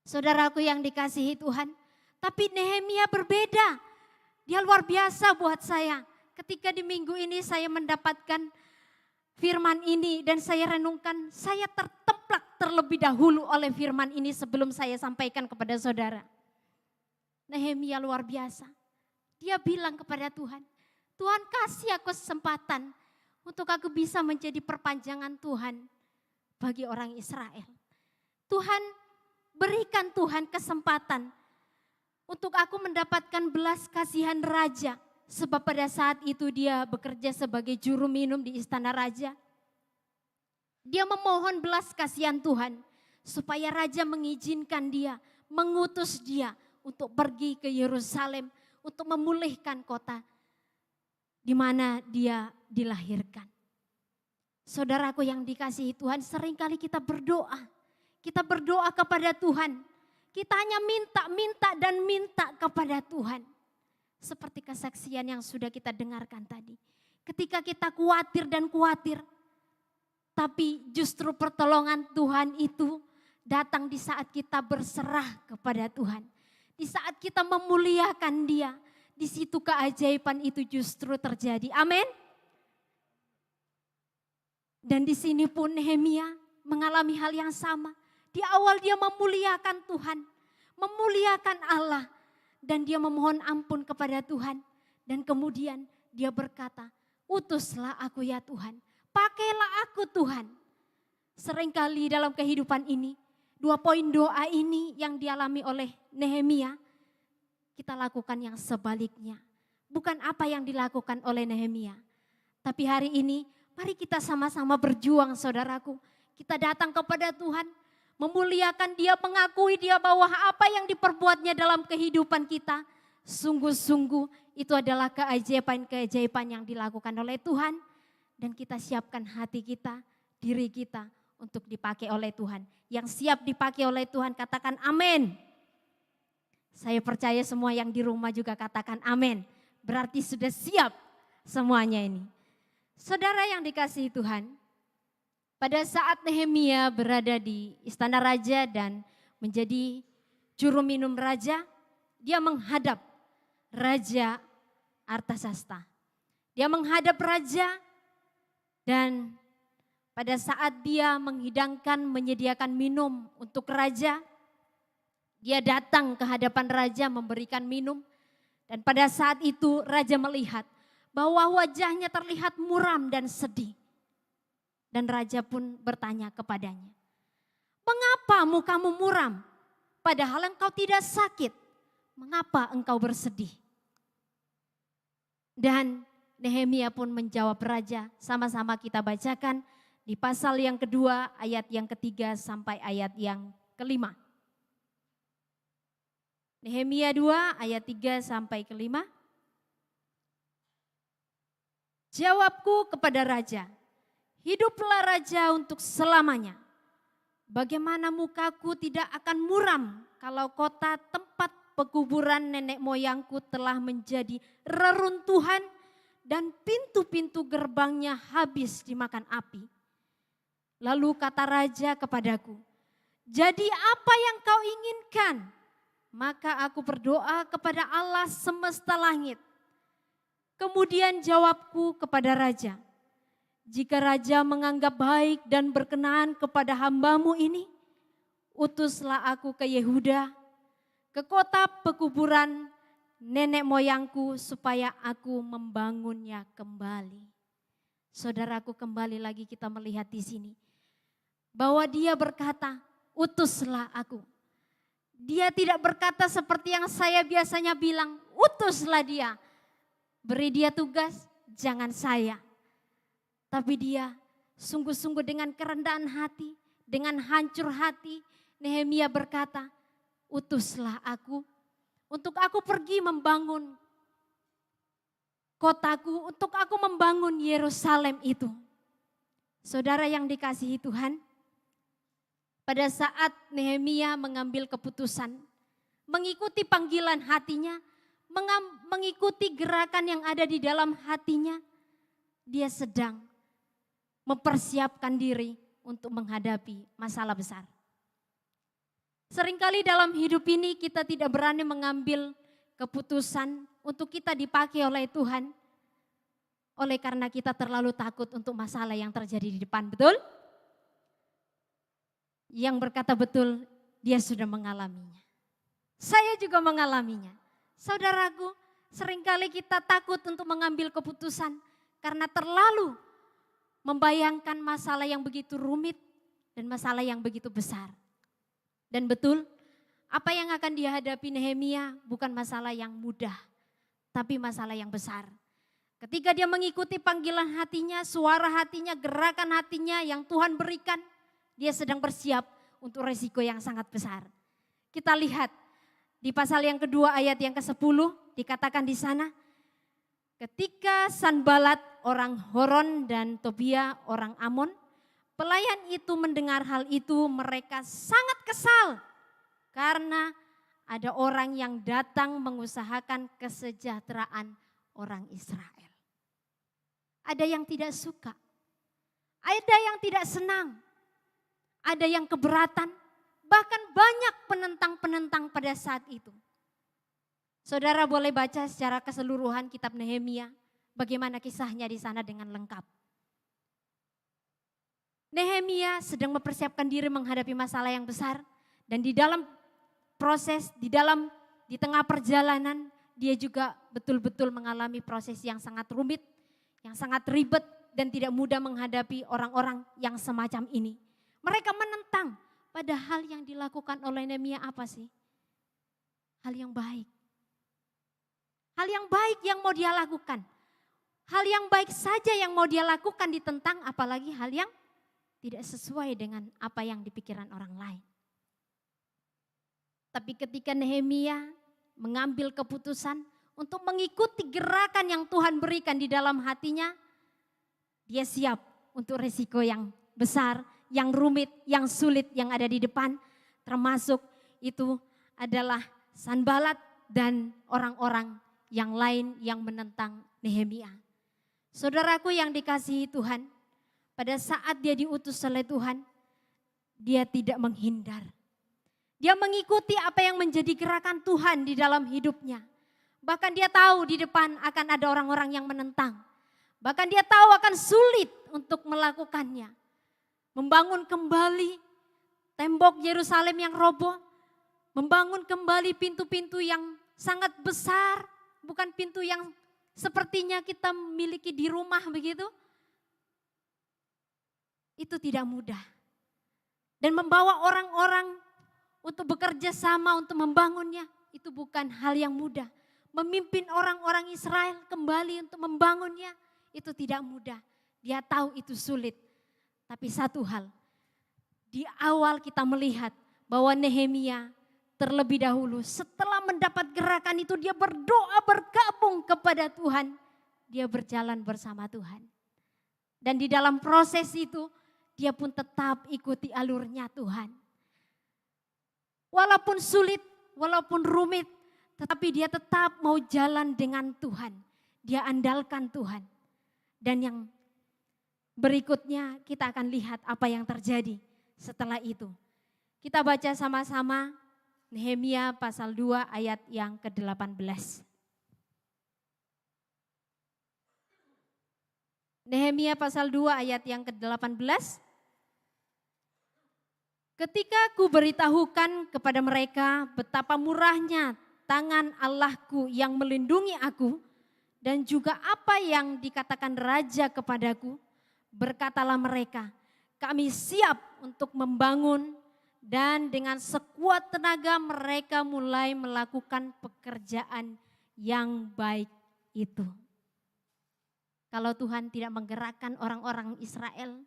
Saudaraku yang dikasihi Tuhan, tapi Nehemia berbeda. Dia luar biasa buat saya. Ketika di minggu ini saya mendapatkan firman ini dan saya renungkan, saya tertemplak terlebih dahulu oleh firman ini sebelum saya sampaikan kepada saudara. Nehemia luar biasa. Dia bilang kepada Tuhan, Tuhan kasih aku kesempatan untuk aku bisa menjadi perpanjangan Tuhan bagi orang Israel. Tuhan berikan Tuhan kesempatan untuk aku mendapatkan belas kasihan raja. Sebab pada saat itu dia bekerja sebagai juru minum di istana raja. Dia memohon belas kasihan Tuhan supaya raja mengizinkan dia, mengutus dia untuk pergi ke Yerusalem untuk memulihkan kota di mana dia dilahirkan. Saudaraku yang dikasihi Tuhan, seringkali kita berdoa. Kita berdoa kepada Tuhan. Kita hanya minta kepada Tuhan. Seperti kesaksian yang sudah kita dengarkan tadi. Ketika kita khawatir, tapi justru pertolongan Tuhan itu datang di saat kita berserah kepada Tuhan. Di saat kita memuliakan Dia, di situ keajaiban itu justru terjadi. Amin. Dan di sini pun Nehemia mengalami hal yang sama. Di awal dia memuliakan Tuhan, memuliakan Allah. Dan dia memohon ampun kepada Tuhan. Dan kemudian dia berkata, utuslah aku ya Tuhan. Pakailah aku Tuhan. Seringkali dalam kehidupan ini, 2 poin doa ini yang dialami oleh Nehemia, kita lakukan yang sebaliknya. Bukan apa yang dilakukan oleh Nehemia. Tapi hari ini, mari kita sama-sama berjuang saudaraku. Kita datang kepada Tuhan, memuliakan Dia, mengakui Dia bahwa apa yang diperbuatnya dalam kehidupan kita, sungguh-sungguh itu adalah keajaiban-keajaiban yang dilakukan oleh Tuhan. Dan kita siapkan hati kita, diri kita untuk dipakai oleh Tuhan. Yang siap dipakai oleh Tuhan katakan amin. Saya percaya semua yang di rumah juga katakan amin. Berarti sudah siap semuanya ini. Saudara yang dikasihi Tuhan, pada saat Nehemia berada di istana raja dan menjadi juru minum raja, dia menghadap Raja Artasasta. Dia menghadap raja dan pada saat dia menyediakan minum untuk raja, dia datang ke hadapan raja memberikan minum. Dan pada saat itu raja melihat bahwa wajahnya terlihat muram dan sedih. Dan raja pun bertanya kepadanya, mengapa mukamu muram? Padahal engkau tidak sakit. Mengapa engkau bersedih? Dan Nehemia pun menjawab raja, sama-sama kita bacakan di pasal yang kedua, ayat yang ketiga sampai ayat yang kelima. Nehemia 2 ayat 3 sampai ke 5. Jawabku kepada raja, hiduplah raja untuk selamanya. Bagaimana mukaku tidak akan muram kalau kota tempat pekuburan nenek moyangku telah menjadi reruntuhan dan pintu-pintu gerbangnya habis dimakan api. Lalu kata raja kepadaku, jadi apa yang kau inginkan? Maka aku berdoa kepada Allah semesta langit. Kemudian jawabku kepada raja, jika raja menganggap baik dan berkenan kepada hambamu ini, utuslah aku ke Yehuda, ke kota pekuburan nenek moyangku supaya aku membangunnya kembali. Saudaraku, kembali lagi kita melihat di sini bahwa dia berkata, utuslah aku. Dia tidak berkata seperti yang saya biasanya bilang, utuslah dia. Beri dia tugas, jangan saya. Tapi dia sungguh-sungguh dengan kerendahan hati, dengan hancur hati, Nehemia berkata, utuslah aku untuk aku pergi membangun kotaku, untuk aku membangun Yerusalem itu. Saudara yang dikasihi Tuhan, pada saat Nehemia mengambil keputusan, mengikuti panggilan hatinya, mengikuti gerakan yang ada di dalam hatinya, dia sedang mempersiapkan diri untuk menghadapi masalah besar. Seringkali dalam hidup ini kita tidak berani mengambil keputusan untuk kita dipakai oleh Tuhan. Oleh karena kita terlalu takut untuk masalah yang terjadi di depan, betul? Yang berkata betul, dia sudah mengalaminya. Saya juga mengalaminya. Saudaraku, seringkali kita takut untuk mengambil keputusan karena terlalu membayangkan masalah yang begitu rumit dan masalah yang begitu besar. Dan betul, apa yang akan dihadapi Nehemia bukan masalah yang mudah, tapi masalah yang besar. Ketika dia mengikuti panggilan hatinya, suara hatinya, gerakan hatinya yang Tuhan berikan, dia sedang bersiap untuk resiko yang sangat besar. Kita lihat di pasal yang kedua ayat yang ke-10 dikatakan di sana, ketika Sanbalat orang Horon dan Tobia orang Amon, pelayan itu mendengar hal itu, mereka sangat kesal karena ada orang yang datang mengusahakan kesejahteraan orang Israel. Ada yang tidak suka, ada yang tidak senang, ada yang keberatan, bahkan banyak penentang-penentang pada saat itu. Saudara boleh baca secara keseluruhan kitab Nehemia, bagaimana kisahnya di sana dengan lengkap. Nehemia sedang mempersiapkan diri menghadapi masalah yang besar, dan di dalam proses, di tengah perjalanan, dia juga betul-betul mengalami proses yang sangat rumit, yang sangat ribet, dan tidak mudah menghadapi orang-orang yang semacam ini. Mereka menentang, padahal yang dilakukan oleh Nehemia apa sih? Hal yang baik. Hal yang baik yang mau dia lakukan. Hal yang baik saja yang mau dia lakukan ditentang, apalagi hal yang tidak sesuai dengan apa yang dipikiran orang lain. Tapi ketika Nehemia mengambil keputusan untuk mengikuti gerakan yang Tuhan berikan di dalam hatinya, dia siap untuk resiko yang besar, yang rumit, yang sulit yang ada di depan. Termasuk itu adalah Sanbalat dan orang-orang yang lain yang menentang Nehemia. Saudaraku yang dikasihi Tuhan, pada saat dia diutus oleh Tuhan, dia tidak menghindar. Dia mengikuti apa yang menjadi gerakan Tuhan di dalam hidupnya. Bahkan dia tahu di depan akan ada orang-orang yang menentang. Bahkan dia tahu akan sulit untuk melakukannya. Membangun kembali tembok Yerusalem yang roboh. Membangun kembali pintu-pintu yang sangat besar. Bukan pintu yang sepertinya kita miliki di rumah begitu. Itu tidak mudah. Dan membawa orang-orang untuk bekerja sama untuk membangunnya, itu bukan hal yang mudah. Memimpin orang-orang Israel kembali untuk membangunnya, itu tidak mudah. Dia tahu itu sulit. Tapi satu hal, di awal kita melihat bahwa Nehemia terlebih dahulu setelah mendapat gerakan itu dia berdoa bergabung kepada Tuhan. dia berjalan bersama Tuhan. Dan di dalam proses itu dia pun tetap ikuti alurnya Tuhan. Walaupun sulit, walaupun rumit, tetapi dia tetap mau jalan dengan Tuhan. Dia andalkan Tuhan. Dan yang berikutnya kita akan lihat apa yang terjadi setelah itu. Kita baca sama-sama Nehemia pasal 2 ayat yang ke-18. Nehemia pasal 2 ayat yang ke-18. Ketika ku beritahukan kepada mereka betapa murahnya tangan Allahku yang melindungi aku dan juga apa yang dikatakan raja kepadaku, berkatalah mereka, kami siap untuk membangun, dan dengan sekuat tenaga mereka mulai melakukan pekerjaan yang baik itu. Kalau Tuhan tidak menggerakkan orang-orang Israel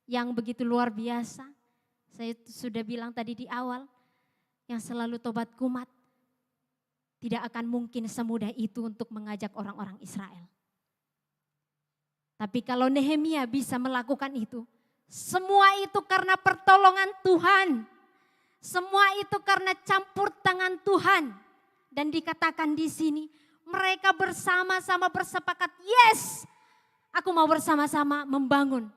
yang begitu luar biasa, saya sudah bilang tadi di awal, yang selalu tobat kumat, tidak akan mungkin semudah itu untuk mengajak orang-orang Israel. Tapi kalau Nehemia bisa melakukan itu, semua itu karena pertolongan Tuhan. Semua itu karena campur tangan Tuhan. Dan dikatakan di sini, mereka bersama-sama bersepakat, yes, aku mau bersama-sama membangun.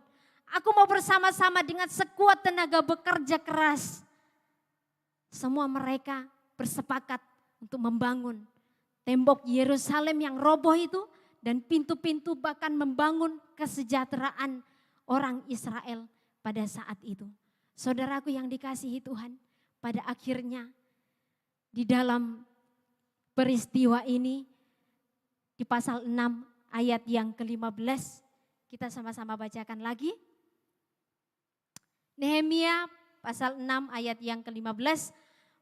Aku mau bersama-sama dengan sekuat tenaga bekerja keras. Semua mereka bersepakat untuk membangun tembok Yerusalem yang roboh itu dan pintu-pintu, bahkan membangun kesejahteraan orang Israel pada saat itu. Saudaraku yang dikasihi Tuhan, pada akhirnya di dalam peristiwa ini di pasal 6 ayat yang ke-15 kita sama-sama bacakan lagi. Nehemia pasal 6 ayat yang ke-15.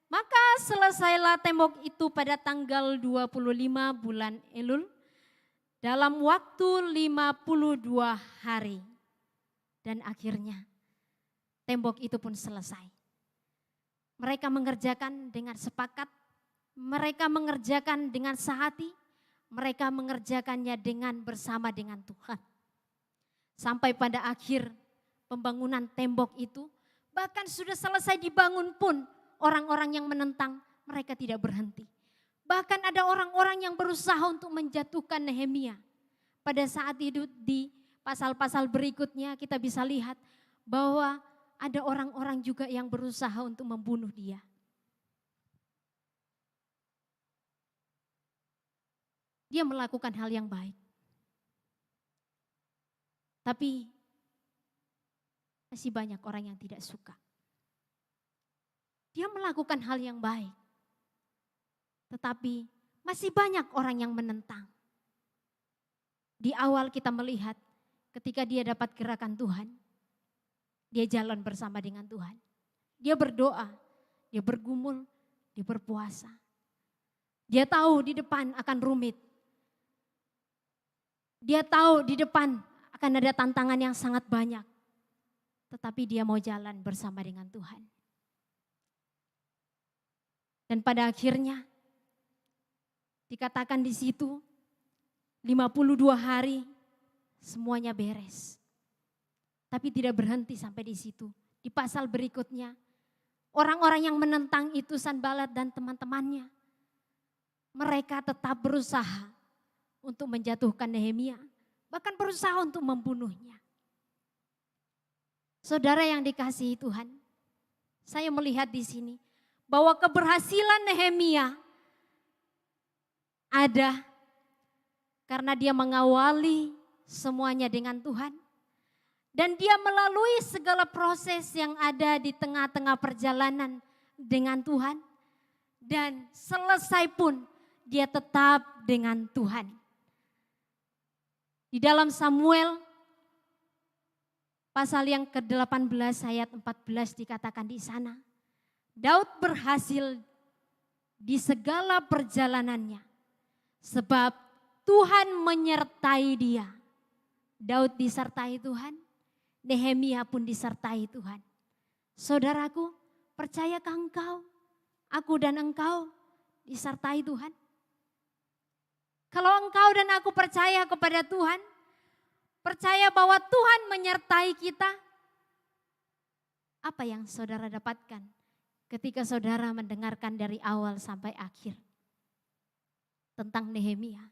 Maka selesailah tembok itu pada tanggal 25 bulan Elul dalam waktu 52 hari. Dan akhirnya tembok itu pun selesai. Mereka mengerjakan dengan sepakat, mereka mengerjakan dengan sehati, mereka mengerjakannya dengan bersama dengan Tuhan. Sampai pada akhir pembangunan tembok itu, bahkan sudah selesai dibangun pun orang-orang yang menentang mereka tidak berhenti. Bahkan ada orang-orang yang berusaha untuk menjatuhkan Nehemia. Pada saat itu di pasal-pasal berikutnya kita bisa lihat bahwa ada orang-orang juga yang berusaha untuk membunuh dia. Dia melakukan hal yang baik. Tapi masih banyak orang yang tidak suka. Dia melakukan hal yang baik. Tetapi masih banyak orang yang menentang. Di awal kita melihat ketika dia dapat gerakan Tuhan, dia jalan bersama dengan Tuhan. Dia berdoa, dia bergumul, dia berpuasa. Dia tahu di depan akan rumit. Dia tahu di depan akan ada tantangan yang sangat banyak. Tetapi dia mau jalan bersama dengan Tuhan. Dan pada akhirnya dikatakan di situ 52 hari semuanya beres. Tapi tidak berhenti sampai di situ. Di pasal berikutnya orang-orang yang menentang itu Sanbalat dan teman-temannya, mereka tetap berusaha untuk menjatuhkan Nehemia, bahkan berusaha untuk membunuhnya. Saudara yang dikasihi Tuhan, saya melihat di sini bahwa keberhasilan Nehemia ada karena dia mengawali semuanya dengan Tuhan. Dan dia melalui segala proses yang ada di tengah-tengah perjalanan dengan Tuhan. Dan selesai pun dia tetap dengan Tuhan. Di dalam Samuel pasal yang ke-18 ayat 14 dikatakan di sana. Daud berhasil di segala perjalanannya. Sebab Tuhan menyertai dia. Daud disertai Tuhan. Nehemia pun disertai Tuhan. Saudaraku, percayakah engkau, aku dan engkau disertai Tuhan? Kalau engkau dan aku percaya kepada Tuhan, percaya bahwa Tuhan menyertai kita, apa yang saudara dapatkan ketika saudara mendengarkan dari awal sampai akhir tentang Nehemia?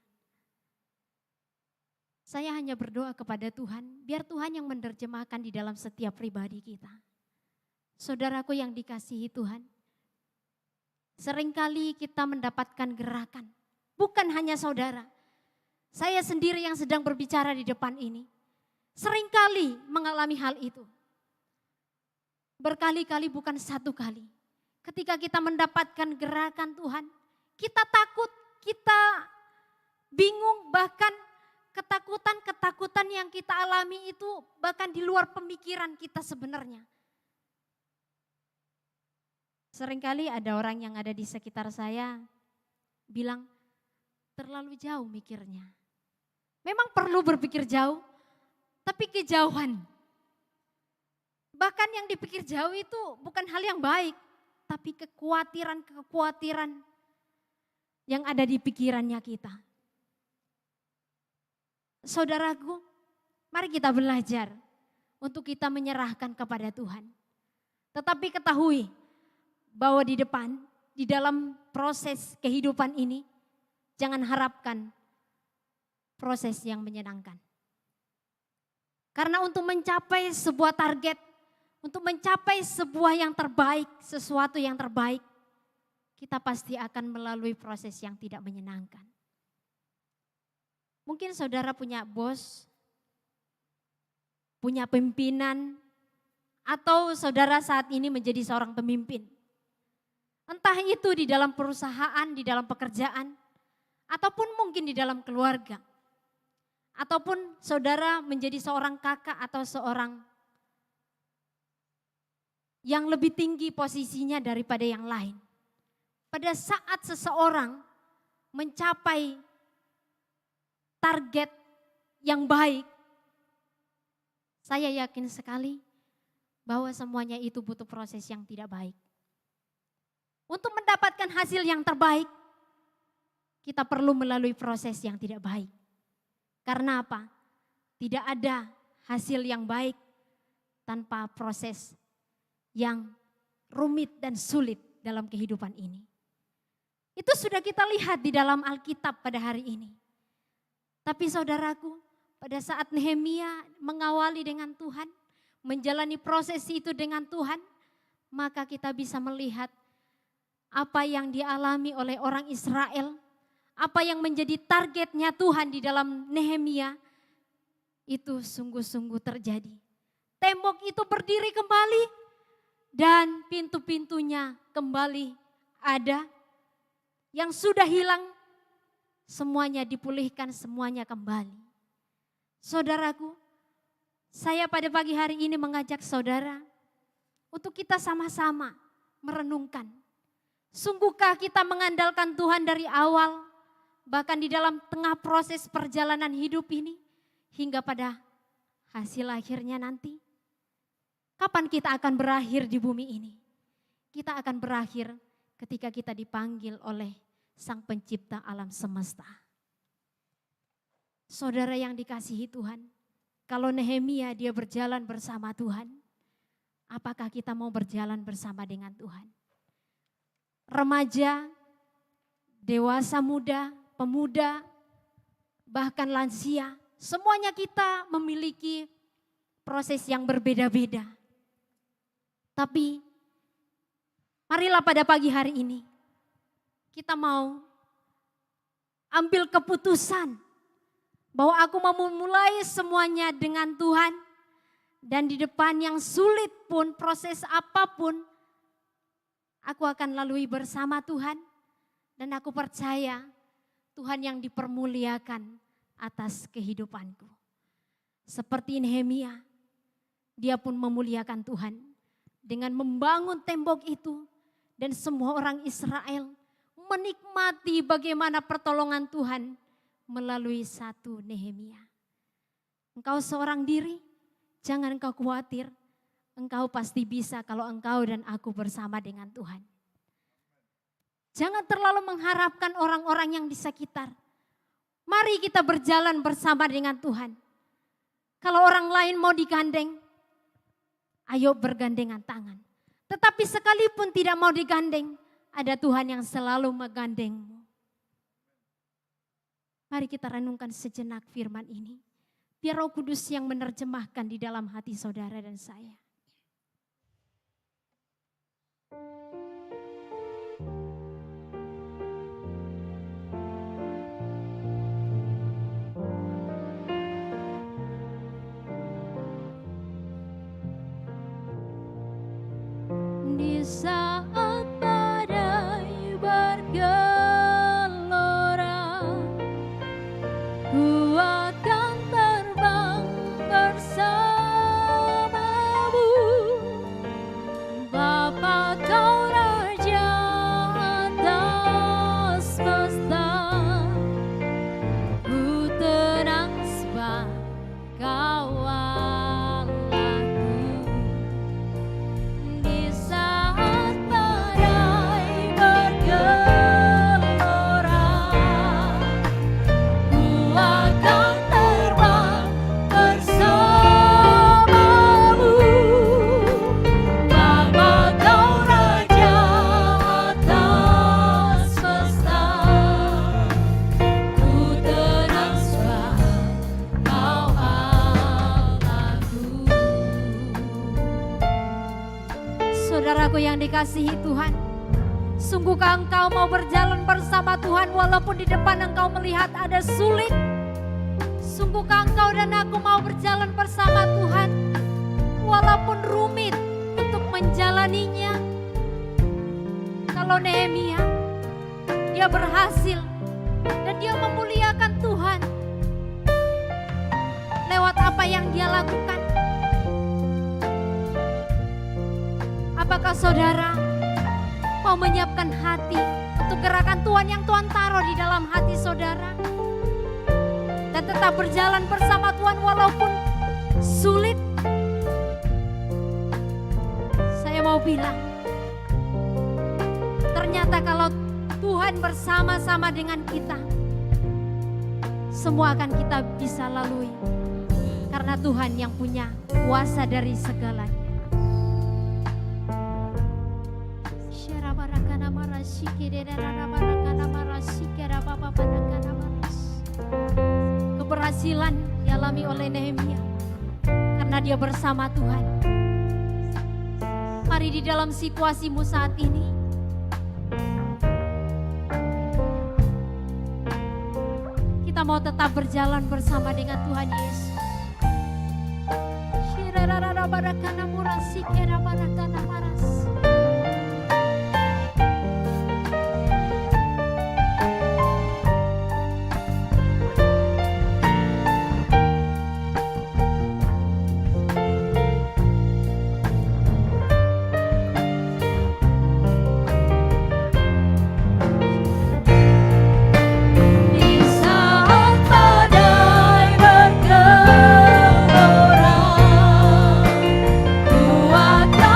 Saya hanya berdoa kepada Tuhan, biar Tuhan yang menerjemahkan di dalam setiap pribadi kita. Saudaraku yang dikasihi Tuhan, seringkali kita mendapatkan gerakan, bukan hanya saudara. Saya sendiri yang sedang berbicara di depan ini, seringkali mengalami hal itu. Berkali-kali bukan satu kali. Ketika kita mendapatkan gerakan Tuhan, kita takut, kita bingung, bahkan ketakutan-ketakutan yang kita alami itu bahkan di luar pemikiran kita sebenarnya. Seringkali ada orang yang ada di sekitar saya bilang, terlalu jauh mikirnya. Memang perlu berpikir jauh, tapi kejauhan. Bahkan yang dipikir jauh itu bukan hal yang baik, tapi kekhawatiran-kekhawatiran yang ada di pikirannya kita. Saudaraku, mari kita belajar untuk kita menyerahkan kepada Tuhan. Tetapi ketahui bahwa di depan, di dalam proses kehidupan ini, jangan harapkan proses yang menyenangkan. Karena untuk mencapai sebuah target, untuk mencapai sebuah yang terbaik, sesuatu yang terbaik, kita pasti akan melalui proses yang tidak menyenangkan. Mungkin saudara punya bos, punya pimpinan, atau saudara saat ini menjadi seorang pemimpin. Entah itu di dalam perusahaan, di dalam pekerjaan, ataupun mungkin di dalam keluarga. Ataupun saudara menjadi seorang kakak atau seorang yang lebih tinggi posisinya daripada yang lain. Pada saat seseorang mencapai target yang baik, saya yakin sekali bahwa semuanya itu butuh proses yang tidak baik. Untuk mendapatkan hasil yang terbaik, kita perlu melalui proses yang tidak baik. Karena apa? Tidak ada hasil yang baik tanpa proses yang rumit dan sulit dalam kehidupan ini. Itu sudah kita lihat di dalam Alkitab pada hari ini. Tapi saudaraku, pada saat Nehemia mengawali dengan Tuhan, menjalani proses itu dengan Tuhan, maka kita bisa melihat apa yang dialami oleh orang Israel, apa yang menjadi targetnya Tuhan di dalam Nehemia, itu sungguh-sungguh terjadi. Tembok itu berdiri kembali dan pintu-pintunya kembali ada. Yang sudah hilang semuanya dipulihkan, semuanya kembali. Saudaraku, saya pada pagi hari ini mengajak saudara untuk kita sama-sama merenungkan. Sungguhkah kita mengandalkan Tuhan dari awal, bahkan di dalam tengah proses perjalanan hidup ini, hingga pada hasil akhirnya nanti? Kapan kita akan berakhir di bumi ini? Kita akan berakhir ketika kita dipanggil oleh Sang Pencipta alam semesta. Saudara yang dikasihi Tuhan, kalau Nehemia dia berjalan bersama Tuhan, apakah kita mau berjalan bersama dengan Tuhan? Remaja, dewasa muda, pemuda, bahkan lansia, semuanya kita memiliki proses yang berbeda-beda. Tapi marilah pada pagi hari ini kita mau ambil keputusan bahwa aku mau memulai semuanya dengan Tuhan, dan di depan yang sulit pun, proses apapun, aku akan lalui bersama Tuhan, dan aku percaya Tuhan yang dipermuliakan atas kehidupanku. Seperti Nehemia, dia pun memuliakan Tuhan dengan membangun tembok itu, dan semua orang Israel menikmati bagaimana pertolongan Tuhan melalui satu Nehemia. Engkau seorang diri, jangan engkau khawatir, engkau pasti bisa kalau engkau dan aku bersama dengan Tuhan. Jangan terlalu mengharapkan orang-orang yang di sekitar. Mari kita berjalan bersama dengan Tuhan. Kalau orang lain mau digandeng, ayo bergandengan tangan. Tetapi sekalipun tidak mau digandeng, ada Tuhan yang selalu menggandengmu. Mari kita renungkan sejenak firman ini. Biar Roh Kudus yang menerjemahkan di dalam hati saudara dan saya. Di saat badai bergelora, ku akan terbang bersamamu. Bapa, kau Raja atas semesta, ku tenang sebab kau Allahku. Di saat badai bergelora, ku akan terbang bersamamu. Bapa, kau Raja atas semesta, ku tenang sebab kau Allahku. Saudaraku yang dikasihi Tuhan, sungguhkah engkau mau berjalan bersama Tuhan walaupun di depan engkau melihat ada sulit? Sungguhkah engkau dan aku mau berjalan bersama Tuhan walaupun rumit untuk menjalaninya? Kalau Nehemia, dia berhasil dan dia memuliakan Tuhan lewat apa yang dia lakukan. Apakah saudara mau menyiapkan hati untuk gerakan Tuhan yang Tuhan taruh di dalam hati saudara? Dan tetap berjalan bersama Tuhan walaupun sulit? Saya mau bilang, ternyata kalau Tuhan bersama-sama dengan kita, semua akan kita bisa lalui. Karena Tuhan yang punya kuasa dari segalanya. Keberhasilan dialami oleh Nehemia karena dia bersama Tuhan. Mari di dalam situasimu saat ini, kita mau tetap berjalan bersama dengan Tuhan Yesus. Di saat badai bergelora, ku akan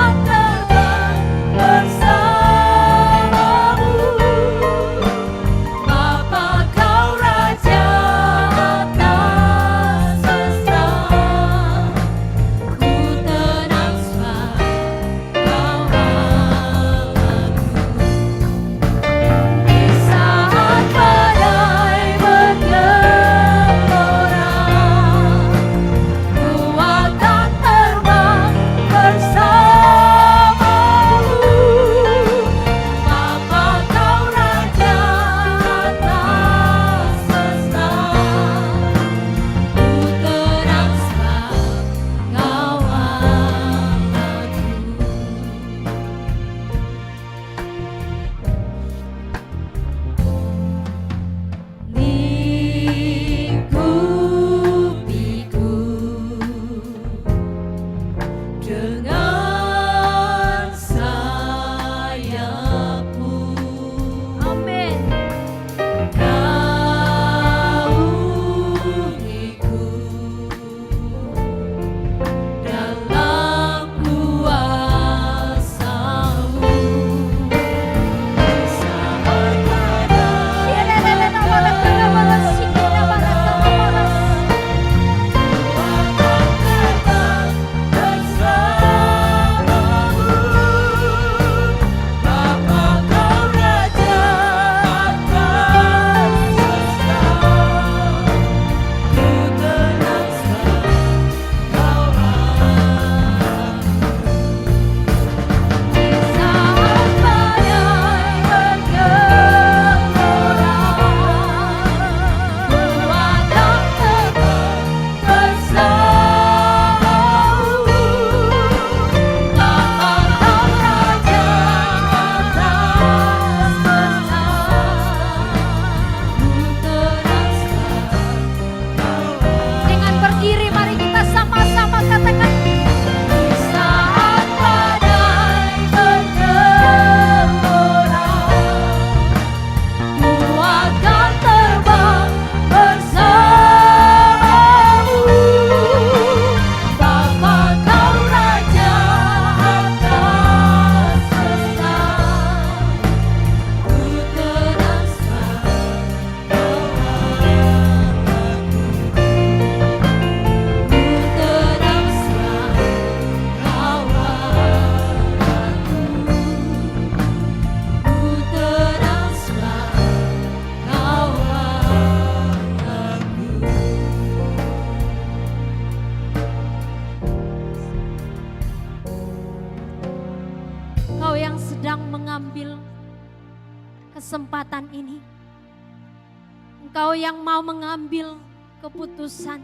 Engkau yang mau mengambil keputusan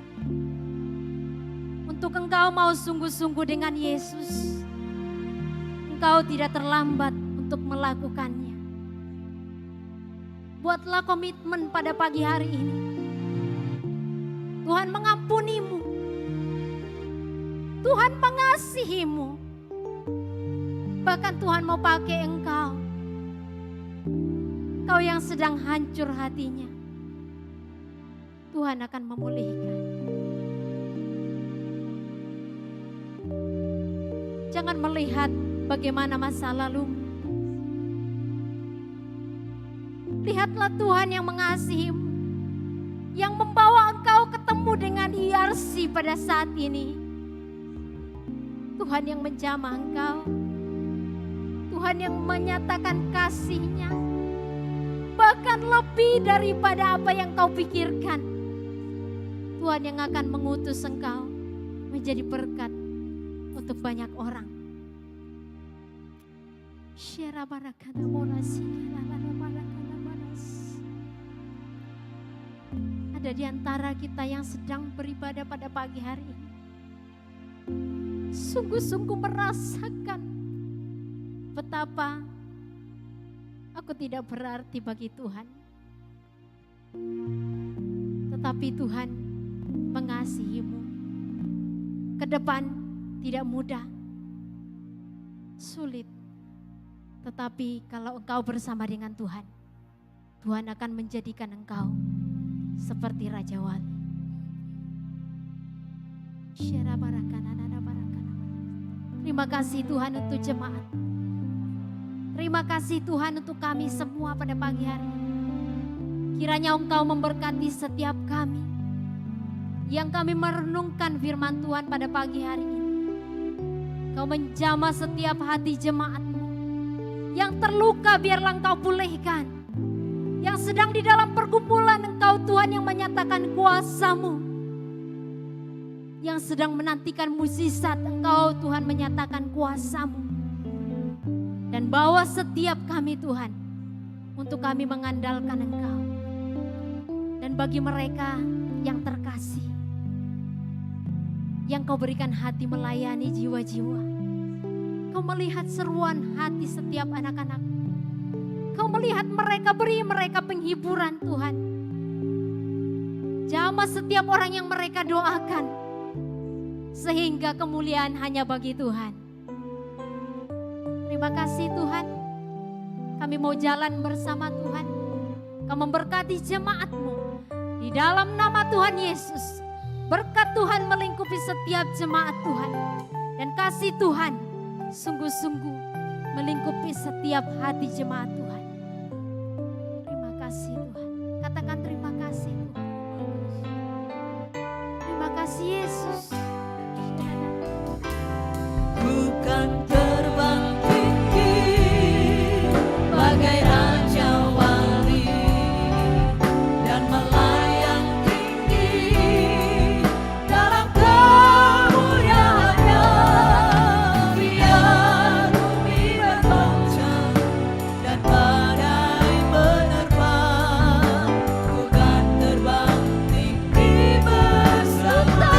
untuk engkau mau sungguh-sungguh dengan Yesus. Engkau tidak terlambat untuk melakukannya. Buatlah komitmen pada pagi hari ini. Tuhan mengampunimu. Tuhan mengasihimu. Bahkan Tuhan mau pakai engkau. Engkau yang sedang hancur hatinya. Tuhan akan memulihkan. Jangan melihat bagaimana masa lalu. Lihatlah Tuhan yang mengasihimu, yang membawa engkau ketemu dengan IRC pada saat ini. Tuhan yang menjamah engkau, Tuhan yang menyatakan kasih-Nya, bahkan lebih daripada apa yang kau pikirkan. Tuhan yang akan mengutus engkau menjadi berkat untuk banyak orang. Ada di antara kita yang sedang beribadah pada pagi hari ini, sungguh-sungguh merasakan betapa aku tidak berarti bagi Tuhan. Tetapi Tuhan mengasihimu. Ke depan tidak mudah, sulit. Tetapi kalau engkau bersama dengan Tuhan, Tuhan akan menjadikan engkau seperti Raja Wali. Terima kasih Tuhan untuk jemaat. Terima kasih Tuhan untuk kami semua pada pagi hari ini. Kiranya engkau memberkati setiap kami yang kami merenungkan firman Tuhan pada pagi hari ini. Kau menjamah setiap hati jemaat-Mu. Yang terluka biarlah engkau pulihkan. Yang sedang di dalam pergumulan engkau Tuhan yang menyatakan kuasa-Mu. Yang sedang menantikan mukjizat engkau Tuhan menyatakan kuasa-Mu. Dan bawa setiap kami Tuhan untuk kami mengandalkan engkau. Dan bagi mereka yang terkasih, yang kau berikan hati melayani jiwa-jiwa. Kau melihat seruan hati setiap anak-anak. Kau melihat mereka, beri mereka penghiburan Tuhan. Jamah setiap orang yang mereka doakan. Sehingga kemuliaan hanya bagi Tuhan. Terima kasih Tuhan. Kami mau jalan bersama Tuhan. Kau memberkati jemaat-Mu. Di dalam nama Tuhan Yesus. Berkat Tuhan melingkupi setiap jemaat Tuhan. Dan kasih Tuhan sungguh-sungguh melingkupi setiap hati jemaat Tuhan. Terima kasih Tuhan. Katakan terima kasih Tuhan. Terima kasih Yesus. Bukan terbang tinggi bagai Raja Wali dan melayang tinggi dalam kemuliaannya. Biar bumi bergoncang dan badai menerpa. Bukan terbang tinggi bersama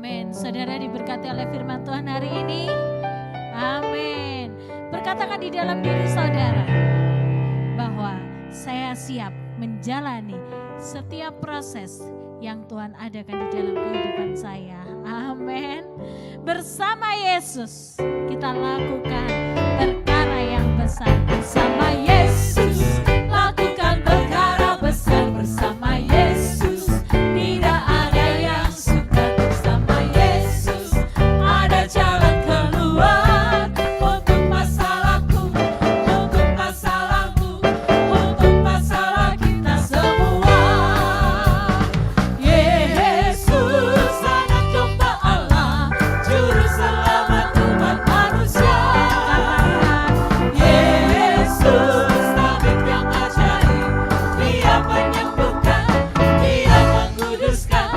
Amin. Saudara diberkati oleh firman Tuhan hari ini. Amin. Berkatakan di dalam diri saudara bahwa saya siap menjalani setiap proses yang Tuhan adakan di dalam kehidupan saya. Amin. Bersama Yesus kita lakukan perkara yang besar. Bersama Yesus lakukan perkara besar. Bersama Yesus tidak ada yang suka. Bersama Yesus ada jalan keluar untuk masalahku, untuk masalahmu, untuk masalah kita semua. Yesus anak domba Allah, juru selamat umat manusia. Yesus tabib yang ajaib, Dia menyembuhkan, Dia menguduskan,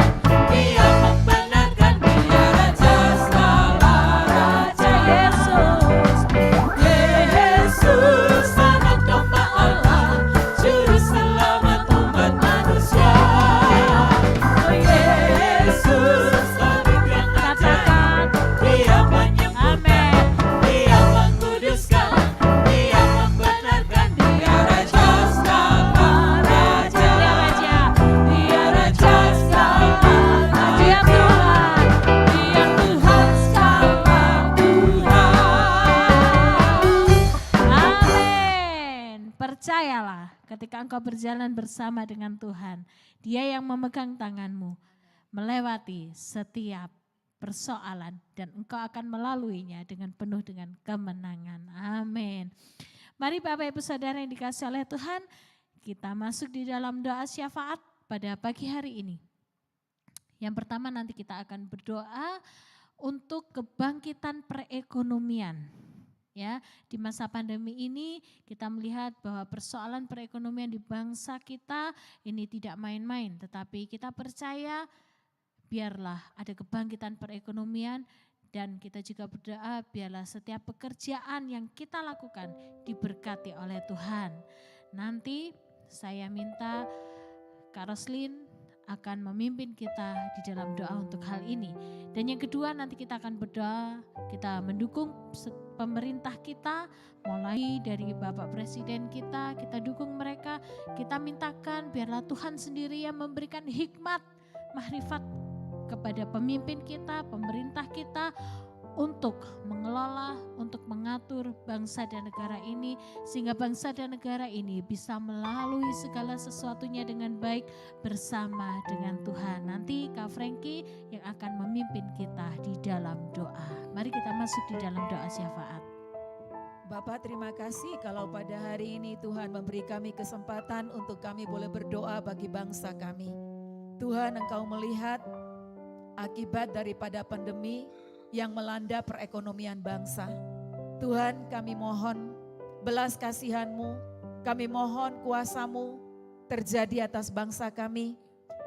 Dia membenarkan, Dia Raja segala raja. Yesus anak domba Allah, juru selamat umat manusia. Yesus tabib yang ajaib, Dia menyembuhkan, Dia menguduskan, Dia membenarkan, Dia Raja segala raja. Dia Raja segala raja. Dia Tuhan, Dia Tuhan segala Tuhan. Amin. Percayalah ketika engkau berjalan bersama dengan Tuhan, Dia yang memegang tanganmu melewati setiap persoalan dan engkau akan melaluinya dengan penuh dengan kemenangan. Amin. Mari Bapak Ibu Saudara yang dikasihi oleh Tuhan, kita masuk di dalam doa syafaat pada pagi hari ini. Yang pertama nanti kita akan berdoa untuk kebangkitan perekonomian. Ya, di masa pandemi ini kita melihat bahwa persoalan perekonomian di bangsa kita ini tidak main-main, tetapi kita percaya biarlah ada kebangkitan perekonomian dan kita juga berdoa biarlah setiap pekerjaan yang kita lakukan diberkati oleh Tuhan. Nanti saya minta Kak Roslin akan memimpin kita di dalam doa untuk hal ini. Dan yang kedua nanti kita akan berdoa, kita mendukung pemerintah kita, mulai dari Bapak Presiden kita dukung mereka, kita mintakan biarlah Tuhan sendiri yang memberikan hikmat, mahrifat kepada pemimpin kita, pemerintah kita untuk mengelola, untuk mengatur bangsa dan negara ini sehingga bangsa dan negara ini bisa melalui segala sesuatunya dengan baik bersama dengan Tuhan. Nanti Kak Frankie yang akan memimpin kita di dalam doa. Mari kita masuk di dalam doa syafaat. Bapak terima kasih kalau pada hari ini Tuhan memberi kami kesempatan untuk kami boleh berdoa bagi bangsa kami. Tuhan Engkau melihat akibat daripada pandemi yang melanda perekonomian bangsa. Tuhan kami mohon belas kasihan-Mu, kami mohon kuasa-Mu terjadi atas bangsa kami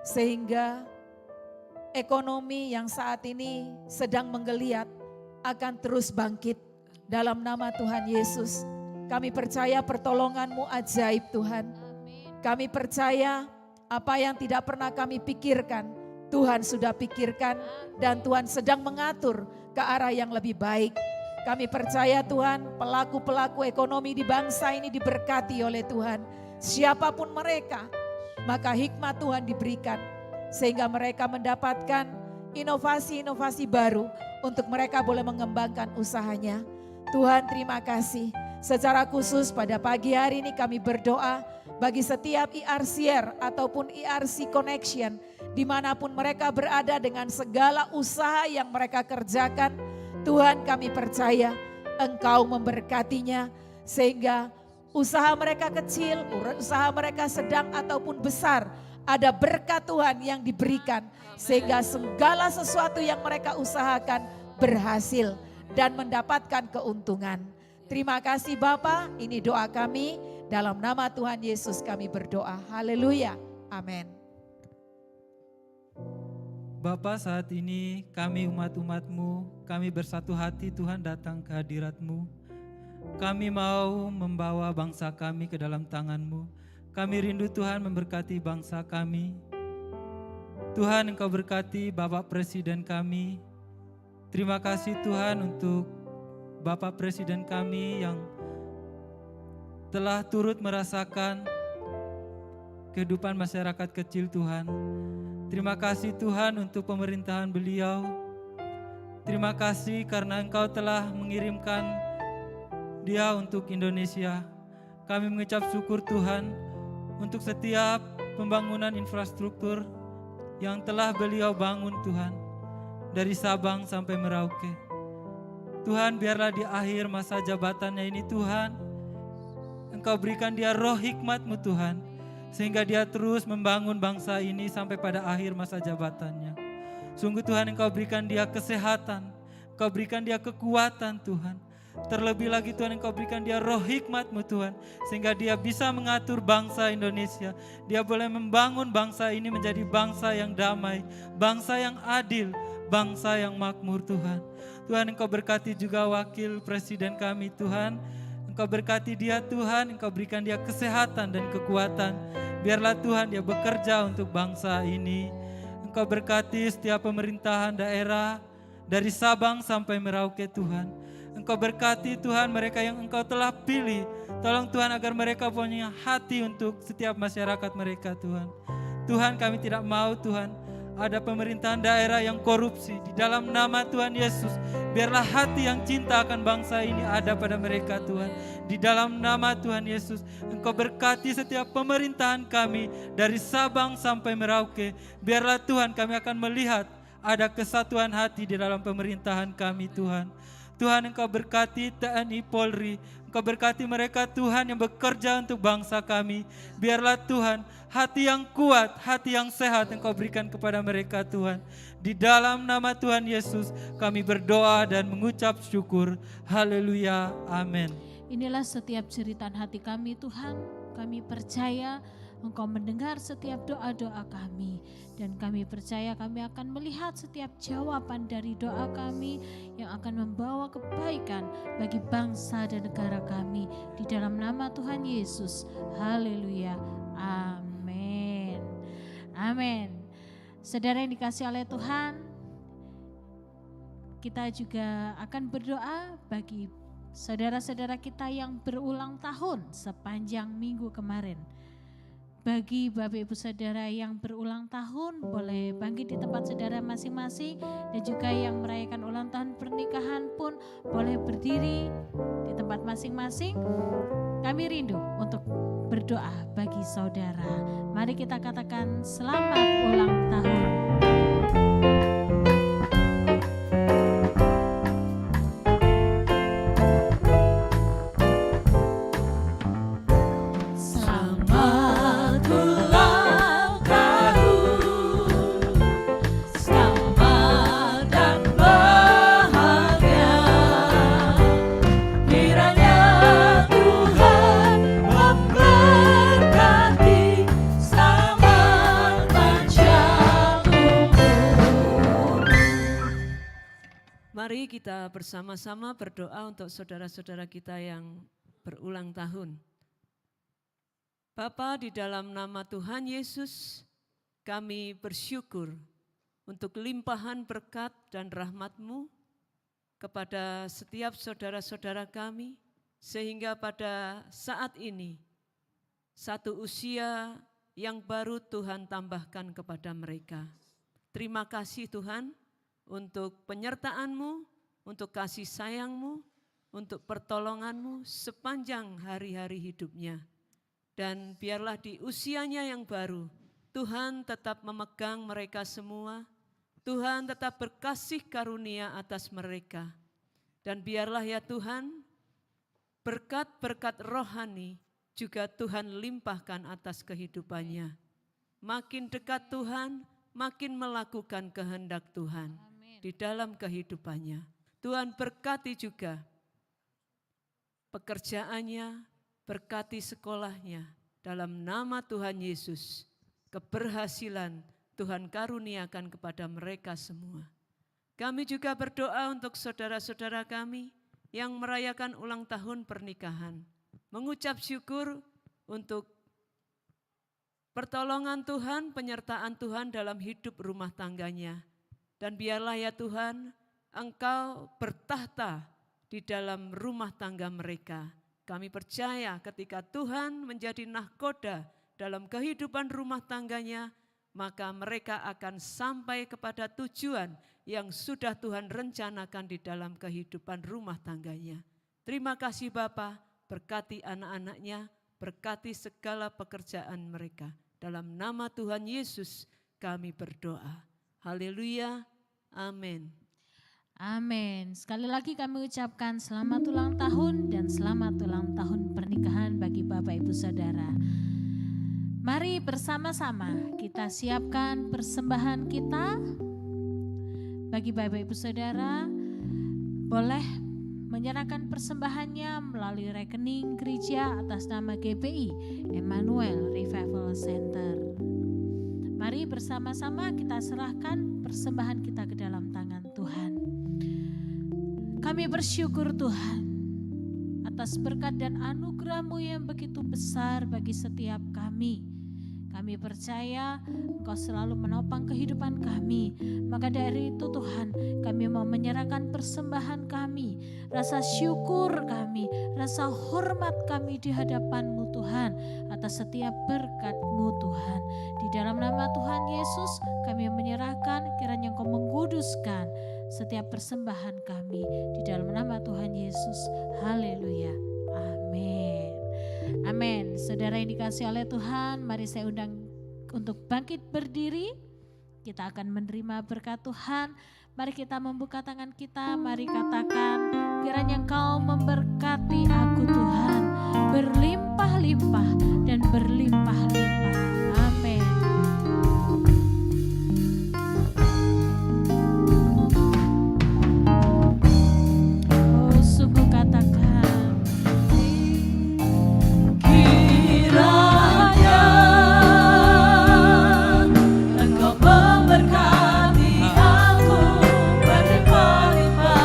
sehingga ekonomi yang saat ini sedang menggeliat akan terus bangkit dalam nama Tuhan Yesus. Kami percaya pertolongan-Mu ajaib Tuhan. Kami percaya apa yang tidak pernah kami pikirkan Tuhan sudah pikirkan dan Tuhan sedang mengatur ke arah yang lebih baik. Kami percaya Tuhan pelaku-pelaku ekonomi di bangsa ini diberkati oleh Tuhan. Siapapun mereka, maka hikmat Tuhan diberikan sehingga mereka mendapatkan inovasi-inovasi baru untuk mereka boleh mengembangkan usahanya. Tuhan terima kasih. Secara khusus pada pagi hari ini kami berdoa bagi setiap IRCR ataupun IRC Connection dimanapun mereka berada dengan segala usaha yang mereka kerjakan. Tuhan kami percaya Engkau memberkatinya sehingga usaha mereka kecil, usaha mereka sedang ataupun besar, ada berkat Tuhan yang diberikan sehingga segala sesuatu yang mereka usahakan berhasil dan mendapatkan keuntungan. Terima kasih Bapa, ini doa kami dalam nama Tuhan Yesus kami berdoa. Haleluya. Amin. Bapa, saat ini kami umat-umat-Mu, kami bersatu hati Tuhan datang ke hadirat-Mu. Kami mau membawa bangsa kami ke dalam tangan-Mu. Kami rindu Tuhan memberkati bangsa kami. Tuhan, Engkau berkati Bapak Presiden kami. Terima kasih Tuhan untuk Bapak Presiden kami yang telah turut merasakan kehidupan masyarakat kecil Tuhan. Terima kasih Tuhan untuk pemerintahan beliau. Terima kasih karena Engkau telah mengirimkan dia untuk Indonesia. Kami mengucap syukur Tuhan untuk setiap pembangunan infrastruktur yang telah beliau bangun Tuhan, dari Sabang sampai Merauke. Tuhan, biarlah di akhir masa jabatannya ini Tuhan, Engkau berikan dia roh hikmat-Mu Tuhan, sehingga dia terus membangun bangsa ini sampai pada akhir masa jabatannya. Sungguh Tuhan, Engkau berikan dia kesehatan, Engkau berikan dia kekuatan Tuhan. Terlebih lagi Tuhan, Engkau berikan dia roh hikmat-Mu Tuhan, sehingga dia bisa mengatur bangsa Indonesia. Dia boleh membangun bangsa ini menjadi bangsa yang damai, bangsa yang adil, bangsa yang makmur Tuhan. Tuhan, Engkau berkati juga wakil presiden kami Tuhan. Engkau berkati dia Tuhan, Engkau berikan dia kesehatan dan kekuatan. Biarlah Tuhan dia bekerja untuk bangsa ini. Engkau berkati setiap pemerintahan daerah dari Sabang sampai Merauke Tuhan. Engkau berkati Tuhan mereka yang Engkau telah pilih. Tolong Tuhan agar mereka punya hati untuk setiap masyarakat mereka Tuhan. Tuhan, kami tidak mau Tuhan ada pemerintahan daerah yang korupsi. Di dalam nama Tuhan Yesus, biarlah hati yang cinta akan bangsa ini ada pada mereka Tuhan. Di dalam nama Tuhan Yesus, Engkau berkati setiap pemerintahan kami dari Sabang sampai Merauke. Biarlah Tuhan kami akan melihat ada kesatuan hati di dalam pemerintahan kami Tuhan. Tuhan, Engkau berkati TNI Polri, Engkau berkati mereka Tuhan yang bekerja untuk bangsa kami. Biarlah Tuhan hati yang kuat, hati yang sehat Engkau berikan kepada mereka Tuhan. Di dalam nama Tuhan Yesus kami berdoa dan mengucap syukur. Haleluya, amin. Inilah setiap jeritan hati kami Tuhan. Kami percaya Engkau mendengar setiap doa-doa kami. Dan kami percaya kami akan melihat setiap jawaban dari doa kami yang akan membawa kebaikan bagi bangsa dan negara kami. Di dalam nama Tuhan Yesus. Haleluya. Amin. Amin. Saudara yang dikasihi oleh Tuhan, kita juga akan berdoa bagi saudara-saudara kita yang berulang tahun sepanjang minggu kemarin. Bagi Bapak Ibu Saudara yang berulang tahun, boleh bangkit di tempat saudara masing-masing. Dan juga yang merayakan ulang tahun pernikahan pun boleh berdiri di tempat masing-masing. Kami rindu untuk berdoa bagi saudara. Mari kita katakan selamat ulang tahun. Mari kita bersama-sama berdoa untuk saudara-saudara kita yang berulang tahun. Bapa, di dalam nama Tuhan Yesus, kami bersyukur untuk limpahan berkat dan rahmat-Mu kepada setiap saudara-saudara kami, sehingga pada saat ini, satu usia yang baru Tuhan tambahkan kepada mereka. Terima kasih Tuhan, untuk penyertaan-Mu, untuk kasih sayang-Mu, untuk pertolongan-Mu sepanjang hari-hari hidupnya. Dan biarlah di usianya yang baru, Tuhan tetap memegang mereka semua, Tuhan tetap berkasih karunia atas mereka. Dan biarlah ya Tuhan, berkat-berkat rohani juga Tuhan limpahkan atas kehidupannya. Makin dekat Tuhan, makin melakukan kehendak Tuhan di dalam kehidupannya. Tuhan berkati juga pekerjaannya, berkati sekolahnya. Dalam nama Tuhan Yesus, keberhasilan Tuhan karuniakan kepada mereka semua. Kami juga berdoa untuk saudara-saudara kami yang merayakan ulang tahun pernikahan. Mengucap syukur untuk pertolongan Tuhan, penyertaan Tuhan dalam hidup rumah tangganya. Dan biarlah ya Tuhan, Engkau bertahta di dalam rumah tangga mereka. Kami percaya ketika Tuhan menjadi nahkoda dalam kehidupan rumah tangganya, maka mereka akan sampai kepada tujuan yang sudah Tuhan rencanakan di dalam kehidupan rumah tangganya. Terima kasih Bapa, berkati anak-anaknya, berkati segala pekerjaan mereka. Dalam nama Tuhan Yesus kami berdoa. Haleluya, amin. Amin. Sekali lagi kami ucapkan selamat ulang tahun dan selamat ulang tahun pernikahan bagi Bapak Ibu Saudara. Mari bersama-sama kita siapkan persembahan kita. Bagi Bapak Ibu Saudara, boleh menyerahkan persembahannya melalui rekening gereja atas nama GPI Emmanuel Revival Center. Mari bersama-sama kita serahkan persembahan kita ke dalam tangan Tuhan. Kami bersyukur Tuhan atas berkat dan anugerah-Mu yang begitu besar bagi setiap kami. Kami percaya Engkau selalu menopang kehidupan kami. Maka dari itu Tuhan, kami mau menyerahkan persembahan kami, rasa syukur kami, rasa hormat kami di hadapan-Mu Tuhan, atas setiap berkat-Mu Tuhan. Di dalam nama Tuhan Yesus kami menyerahkan, kiranya Engkau menguduskan setiap persembahan kami. Di dalam nama Tuhan Yesus, haleluya, amin. Amin. Saudara yang dikasihi oleh Tuhan, mari saya undang untuk bangkit berdiri. Kita akan menerima berkat Tuhan. Mari kita membuka tangan kita, mari katakan, kiranya Engkau memberkati aku Tuhan, berlimpah-limpah dan berlimpah-limpah. Amin. Oh, sungguh katakan, kiranya Engkau memberkati aku berlimpah-limpah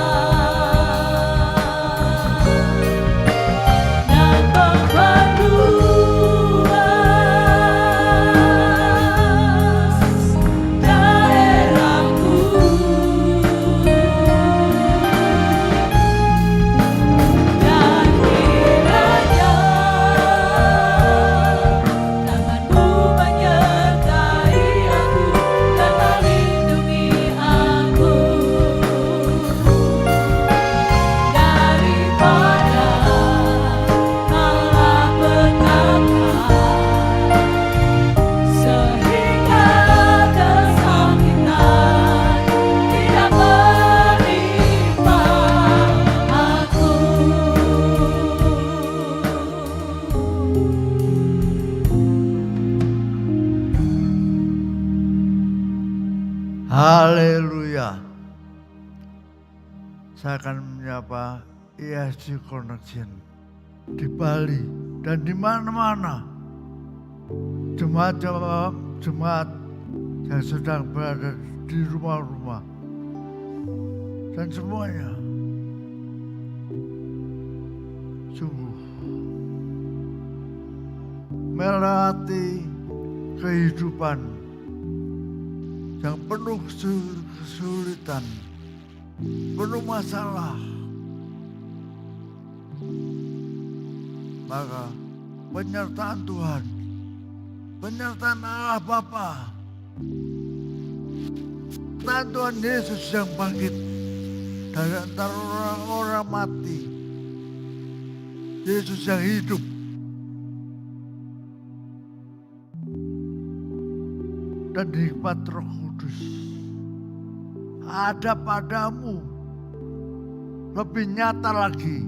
dan memperluas daerahku, dan kiranya tangan-Mu menyertai aku dan melindungi aku daripada malapetaka, sehingga kesakitan tidak menimpa aku. Haleluya. Saya akan menyapa ESG Connection di Bali dan di mana-mana. Jemaat yang sedang berada di rumah-rumah dan semuanya. Sungguh melewati kehidupan yang penuh kesulitan, penuh masalah, maka penyertaan Tuhan, penyertaan Allah Bapa, penyertaan Tuhan Yesus yang bangkit dari antara orang-orang mati, Yesus yang hidup, dan hikmat Roh Kudus ada padamu lebih nyata lagi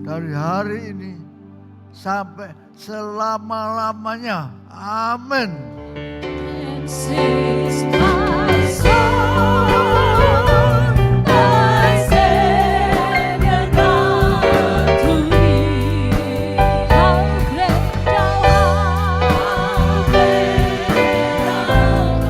dari hari ini sampai selama-lamanya. Amin. This is my song, my Savior God to me. How great Thou art, how great Thou art,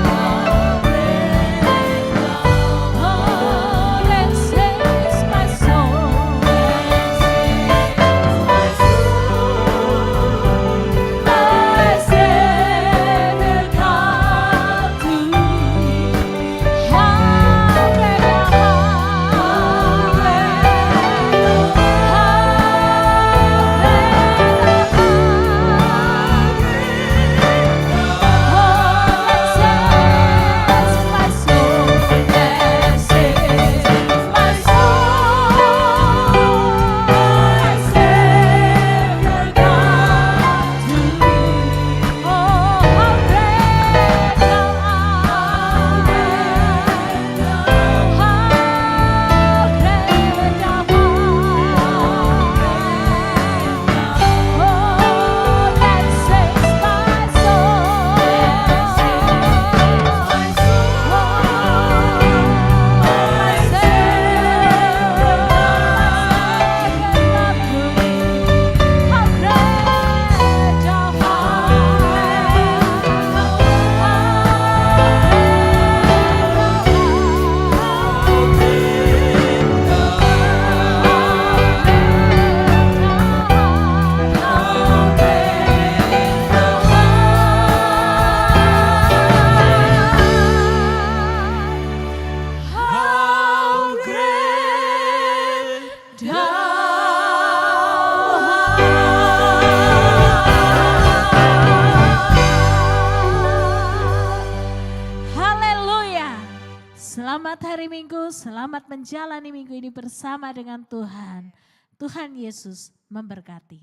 how great Thou art, oh, and saves my soul, and saves my soul. Selamat hari Minggu, selamat menjalani minggu ini bersama dengan Tuhan. Tuhan Yesus memberkati.